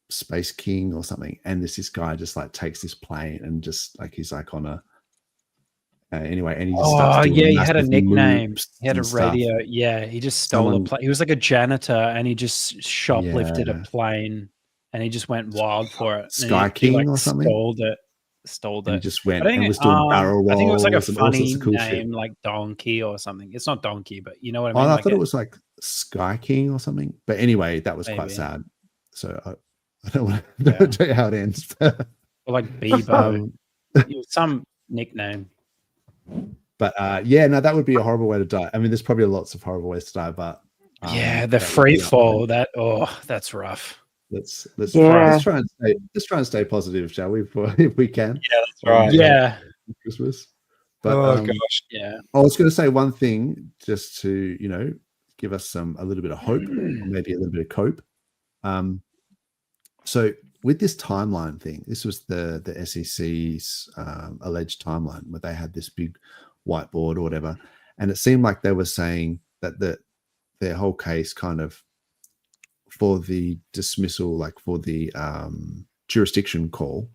Speaker 1: Space King or something, and this guy just like takes this plane and just like he's like on a. Anyway, and he just
Speaker 2: he had a nickname. He had a radio. Stuff. Yeah, he just stole a plane. He was like a janitor, and he just shoplifted a plane, and he just went wild for it.
Speaker 1: Sky King or something.
Speaker 2: Stole it.
Speaker 1: And he just went and was doing barrel rolls.
Speaker 2: I think it was like a funny
Speaker 1: cool
Speaker 2: name,
Speaker 1: shit.
Speaker 2: like Donkey or something. It's not Donkey, but you know what I mean.
Speaker 1: I thought it was like Sky King or something. But anyway, that was quite sad. So I don't want to tell you how it ends.
Speaker 2: Or like Bebo. Some nickname.
Speaker 1: But no, that would be a horrible way to die. I mean, there's probably lots of horrible ways to die, but
Speaker 2: the free fall. That's rough.
Speaker 1: Let's try and stay positive, shall we? If we can.
Speaker 3: Yeah, that's right.
Speaker 2: Yeah.
Speaker 1: Christmas. But
Speaker 3: gosh.
Speaker 2: Yeah.
Speaker 1: I was going to say one thing just to give us a little bit of hope, or maybe a little bit of cope. So with this timeline thing, this was the SEC's alleged timeline where they had this big whiteboard or whatever, and it seemed like they were saying that their whole case kind of for the dismissal, like for the jurisdiction call,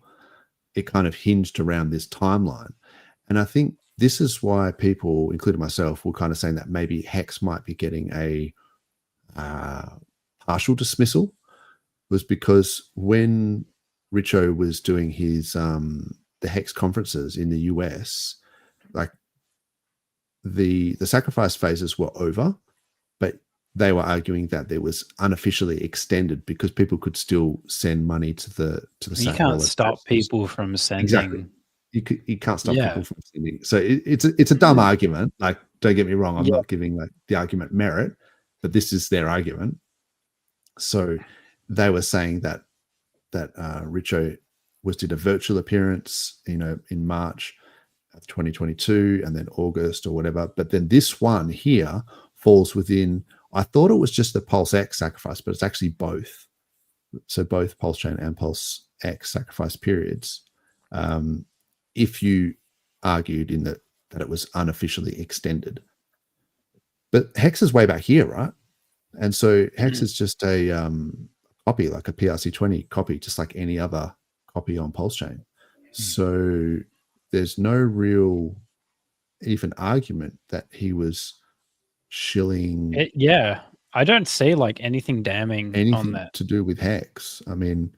Speaker 1: it kind of hinged around this timeline. And I think this is why people, including myself, were kind of saying that maybe Hex might be getting a partial dismissal, was because when Richo was doing his the Hex conferences in the US, like the sacrifice phases were over, but they were arguing that there was unofficially extended because people could still send money to the
Speaker 2: you can't stop people from sending.
Speaker 1: Exactly. You can't stop people from sending. So it's a dumb argument. Like, don't get me wrong, I'm not giving like the argument merit, but this is their argument. So they were saying that Richo did a virtual appearance, in March of 2022 and then August or whatever. But then this one here falls within, I thought it was just the PulseX sacrifice, but it's actually both. So both PulseChain and PulseX sacrifice periods. If you argued in that it was unofficially extended. But Hex is way back here, right? And so Hex is just a copy, like a PRC20 copy, just like any other copy on PulseChain. So there's no real even argument that he was shilling.
Speaker 2: I don't see like anything damning on that
Speaker 1: to do with Hex. I mean,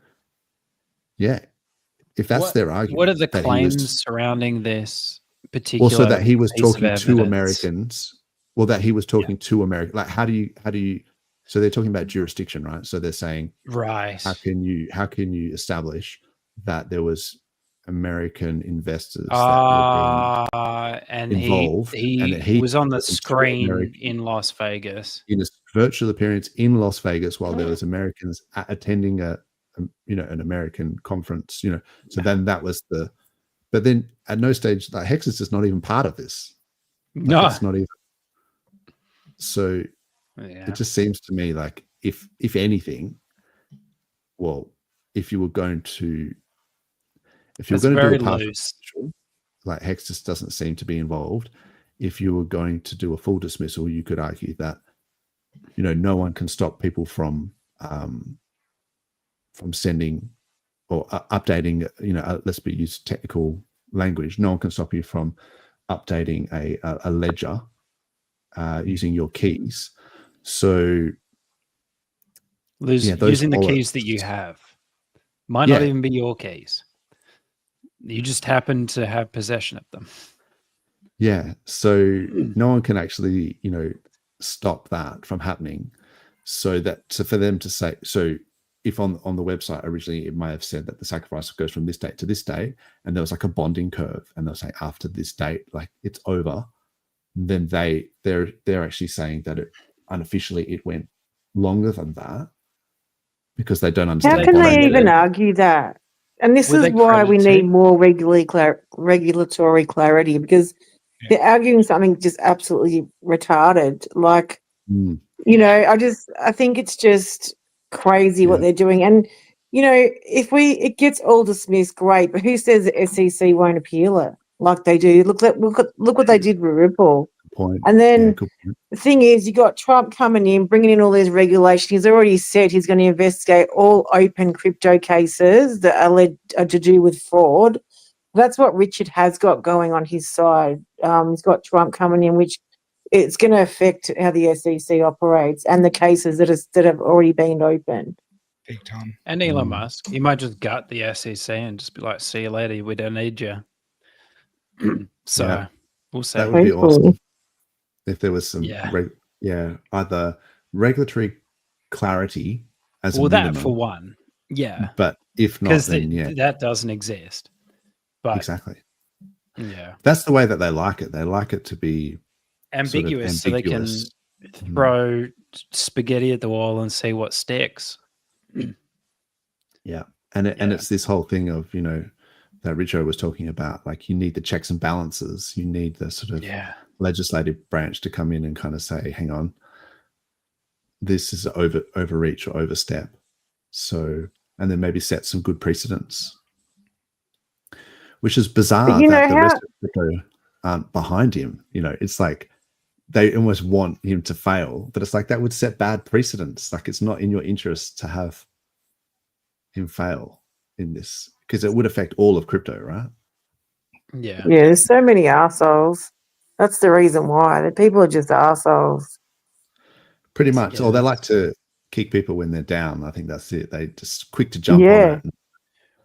Speaker 1: if that's their argument.
Speaker 2: What are the claims surrounding this particular?
Speaker 1: Also, that he was talking to Americans. Well, that he was talking to America. Like, how do you? So they're talking about jurisdiction, right? So they're saying,
Speaker 2: right?
Speaker 1: How can you establish that there was American investors
Speaker 2: and
Speaker 1: involved?
Speaker 2: He was on the screen in Las Vegas
Speaker 1: in a virtual appearance in Las Vegas while there was Americans attending an American conference. So then that was but then at no stage, like, Hex is just not even part of this.
Speaker 2: No,
Speaker 1: it's not even. So it just seems to me like if anything, well, if you were going to do a partial, like Hex just doesn't seem to be involved. If you were going to do a full dismissal, you could argue that no one can stop people from sending or updating. Let's use technical language. No one can stop you from updating a ledger using your keys. So
Speaker 2: using the keys that you have might not even be your keys. You just happen to have possession of them.
Speaker 1: Yeah. So no one can actually, stop that from happening. So for them to say, so if on the website originally, it may have said that the sacrifice goes from this date to this date, and there was like a bonding curve, and they'll say after this date, like it's over, then they're actually saying that unofficially it went longer than that because they don't understand.
Speaker 8: How can they even argue that? And this is why we need more regulatory clarity, because they're arguing something just absolutely retarded. Like, I think it's just crazy what they're doing. And, if it gets all dismissed, great. But who says the SEC won't appeal it like they do? Look what they did with Ripple. And then the thing is, you got Trump coming in, bringing in all these regulations. He's already said he's going to investigate all open crypto cases that are to do with fraud. That's what Richard has got going on his side. He's got Trump coming in, which it's going to affect how the SEC operates and the cases that have already been opened.
Speaker 3: Big time.
Speaker 2: And Elon Musk, he might just gut the SEC and just be like, "See you later. We don't need you." We'll see.
Speaker 1: That would be awesome. If there was some, either regulatory clarity as a minimum,
Speaker 2: that for one,
Speaker 1: but If not, then
Speaker 2: that doesn't exist. But
Speaker 1: exactly.
Speaker 2: Yeah.
Speaker 1: That's the way that they like it. They like it to be
Speaker 2: ambiguous.
Speaker 1: Sort of ambiguous.
Speaker 2: So they can throw spaghetti at the wall and see what sticks.
Speaker 1: Yeah. And it's this whole thing of, you know, that Richo was talking about, like you need the checks and balances. You need the sort of legislative branch to come in and kind of say, hang on, this is overreach or overstep. So, and then maybe set some good precedents, which is bizarre that the rest of crypto aren't behind him. You know, it's like they almost want him to fail, but it's like that would set bad precedents. Like it's not in your interest to have him fail in this because it would affect all of crypto, right?
Speaker 2: Yeah.
Speaker 8: Yeah, there's so many arseholes. That's the reason why. The people are just arseholes.
Speaker 1: Pretty much. Or they like to kick people when they're down. I think that's it. They just quick to jump on it.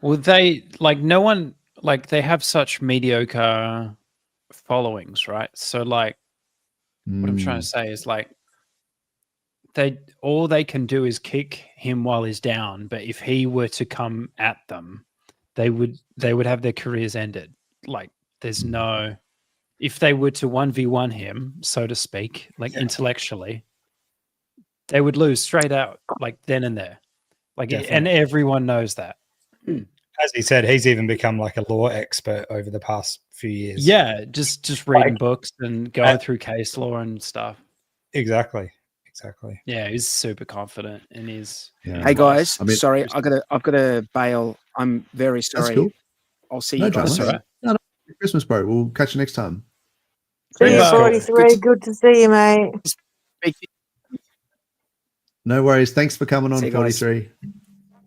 Speaker 2: Well, they like no one like they have such mediocre followings, right? So like what I'm trying to say is like all they can do is kick him while he's down, but if he were to come at them, they would have their careers ended. Like there's no if they were to 1v1 him, so to speak, like intellectually, they would lose straight out, like then and there. Like and everyone knows that.
Speaker 3: As he said, he's even become like a law expert over the past few years.
Speaker 2: Yeah, just reading books and going through case law and stuff.
Speaker 3: Exactly.
Speaker 2: Yeah, he's super confident and he's.
Speaker 5: Yeah. Hey guys, sorry, I've got to bail. I'm very sorry.
Speaker 1: That's cool.
Speaker 5: I'll see you guys.
Speaker 1: That's all right. No, Christmas, bro. We'll catch you next time.
Speaker 8: Yeah, 43. Good to see you, mate.
Speaker 1: No worries. Thanks for coming on, 43.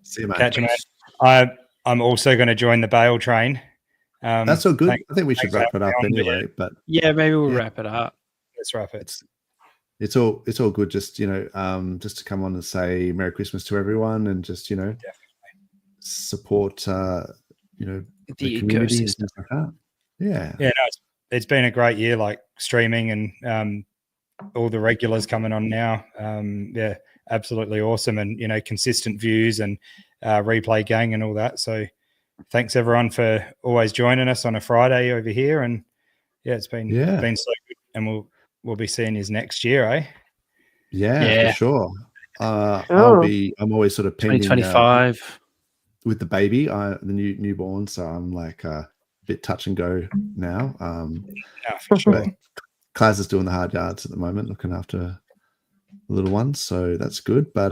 Speaker 1: See you, mate.
Speaker 3: Catch you, mate. I'm also going to join the bail train.
Speaker 1: That's all good. I think we should wrap it up anyway. But
Speaker 2: yeah, maybe we'll wrap it up.
Speaker 3: Let's wrap it.
Speaker 1: It's all good. Just just to come on and say Merry Christmas to everyone, and just support the community and stuff like that. Yeah.
Speaker 3: Yeah. No, it's been a great year, like streaming and all the regulars coming on now. Yeah, absolutely awesome, and consistent views and replay gang and all that. So thanks everyone for always joining us on a Friday over here, and it's been so good, and we'll be seeing you next year, eh?
Speaker 1: Yeah, for sure. I'm always sort of pending
Speaker 2: 2025
Speaker 1: with the baby, the newborn. So I'm like a bit touch and go now.
Speaker 3: For sure.
Speaker 1: Class is doing the hard yards at the moment, looking after the little ones. So that's good. But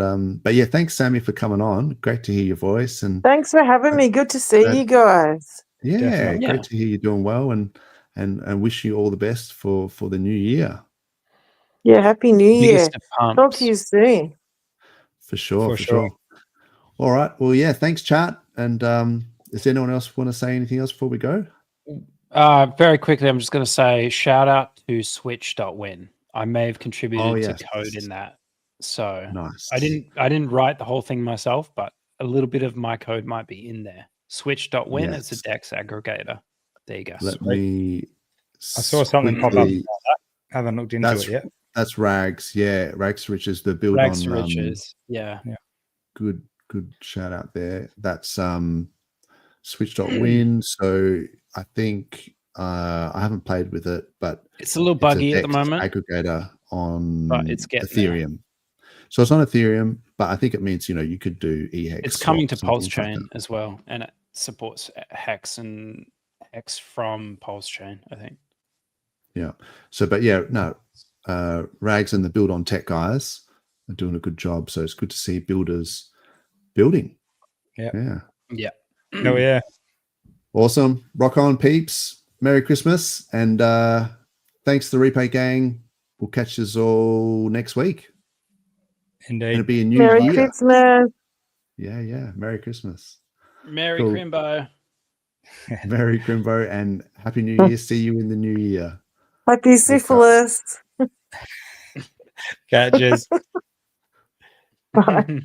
Speaker 1: yeah, thanks Sammy for coming on. Great to hear your voice, and
Speaker 8: thanks for having me. Good to see you guys.
Speaker 1: Yeah, great to hear you doing well, and wish you all the best for the new year.
Speaker 8: Yeah, happy New Year. Talk to you soon.
Speaker 1: For sure. All right. Well, yeah, thanks, chat. And does anyone else want to say anything else before we go?
Speaker 2: Very quickly, I'm just going to say shout out to switch.win. I may have contributed to code in that. So
Speaker 1: nice.
Speaker 2: I didn't write the whole thing myself, but a little bit of my code might be in there. Switch.win is a DEX aggregator. There you go.
Speaker 3: I saw something pop up about that. Haven't looked into it yet.
Speaker 1: That's Rags. Yeah, Rags Riches, the build
Speaker 2: Rags
Speaker 1: on
Speaker 2: Riches. Yeah.
Speaker 1: Good shout out there. That's switch.win. So I think I haven't played with it, but
Speaker 2: it's a little buggy at the moment.
Speaker 1: Aggregator on
Speaker 2: it's
Speaker 1: Ethereum.
Speaker 2: There.
Speaker 1: So it's on Ethereum, but I think it means you could do EHEX.
Speaker 2: It's coming to PulseChain as well, and it supports Hex and Hex from PulseChain, I think.
Speaker 1: Yeah. So, but yeah, no, Rags and the Build on Tech guys are doing a good job. So it's good to see builders building.
Speaker 2: Yeah.
Speaker 3: Oh yeah.
Speaker 1: Awesome. Rock on, peeps. Merry Christmas. And thanks to the Replay Gang. We'll catch us all next week.
Speaker 3: Indeed.
Speaker 1: It'll be a new
Speaker 8: Merry
Speaker 1: year.
Speaker 8: Christmas.
Speaker 1: Yeah. Merry Christmas.
Speaker 2: Merry Crimbo.
Speaker 1: Merry Crimbo and Happy New Year. See you in the new year.
Speaker 8: Happy syphilis.
Speaker 3: Catches.
Speaker 8: Bye.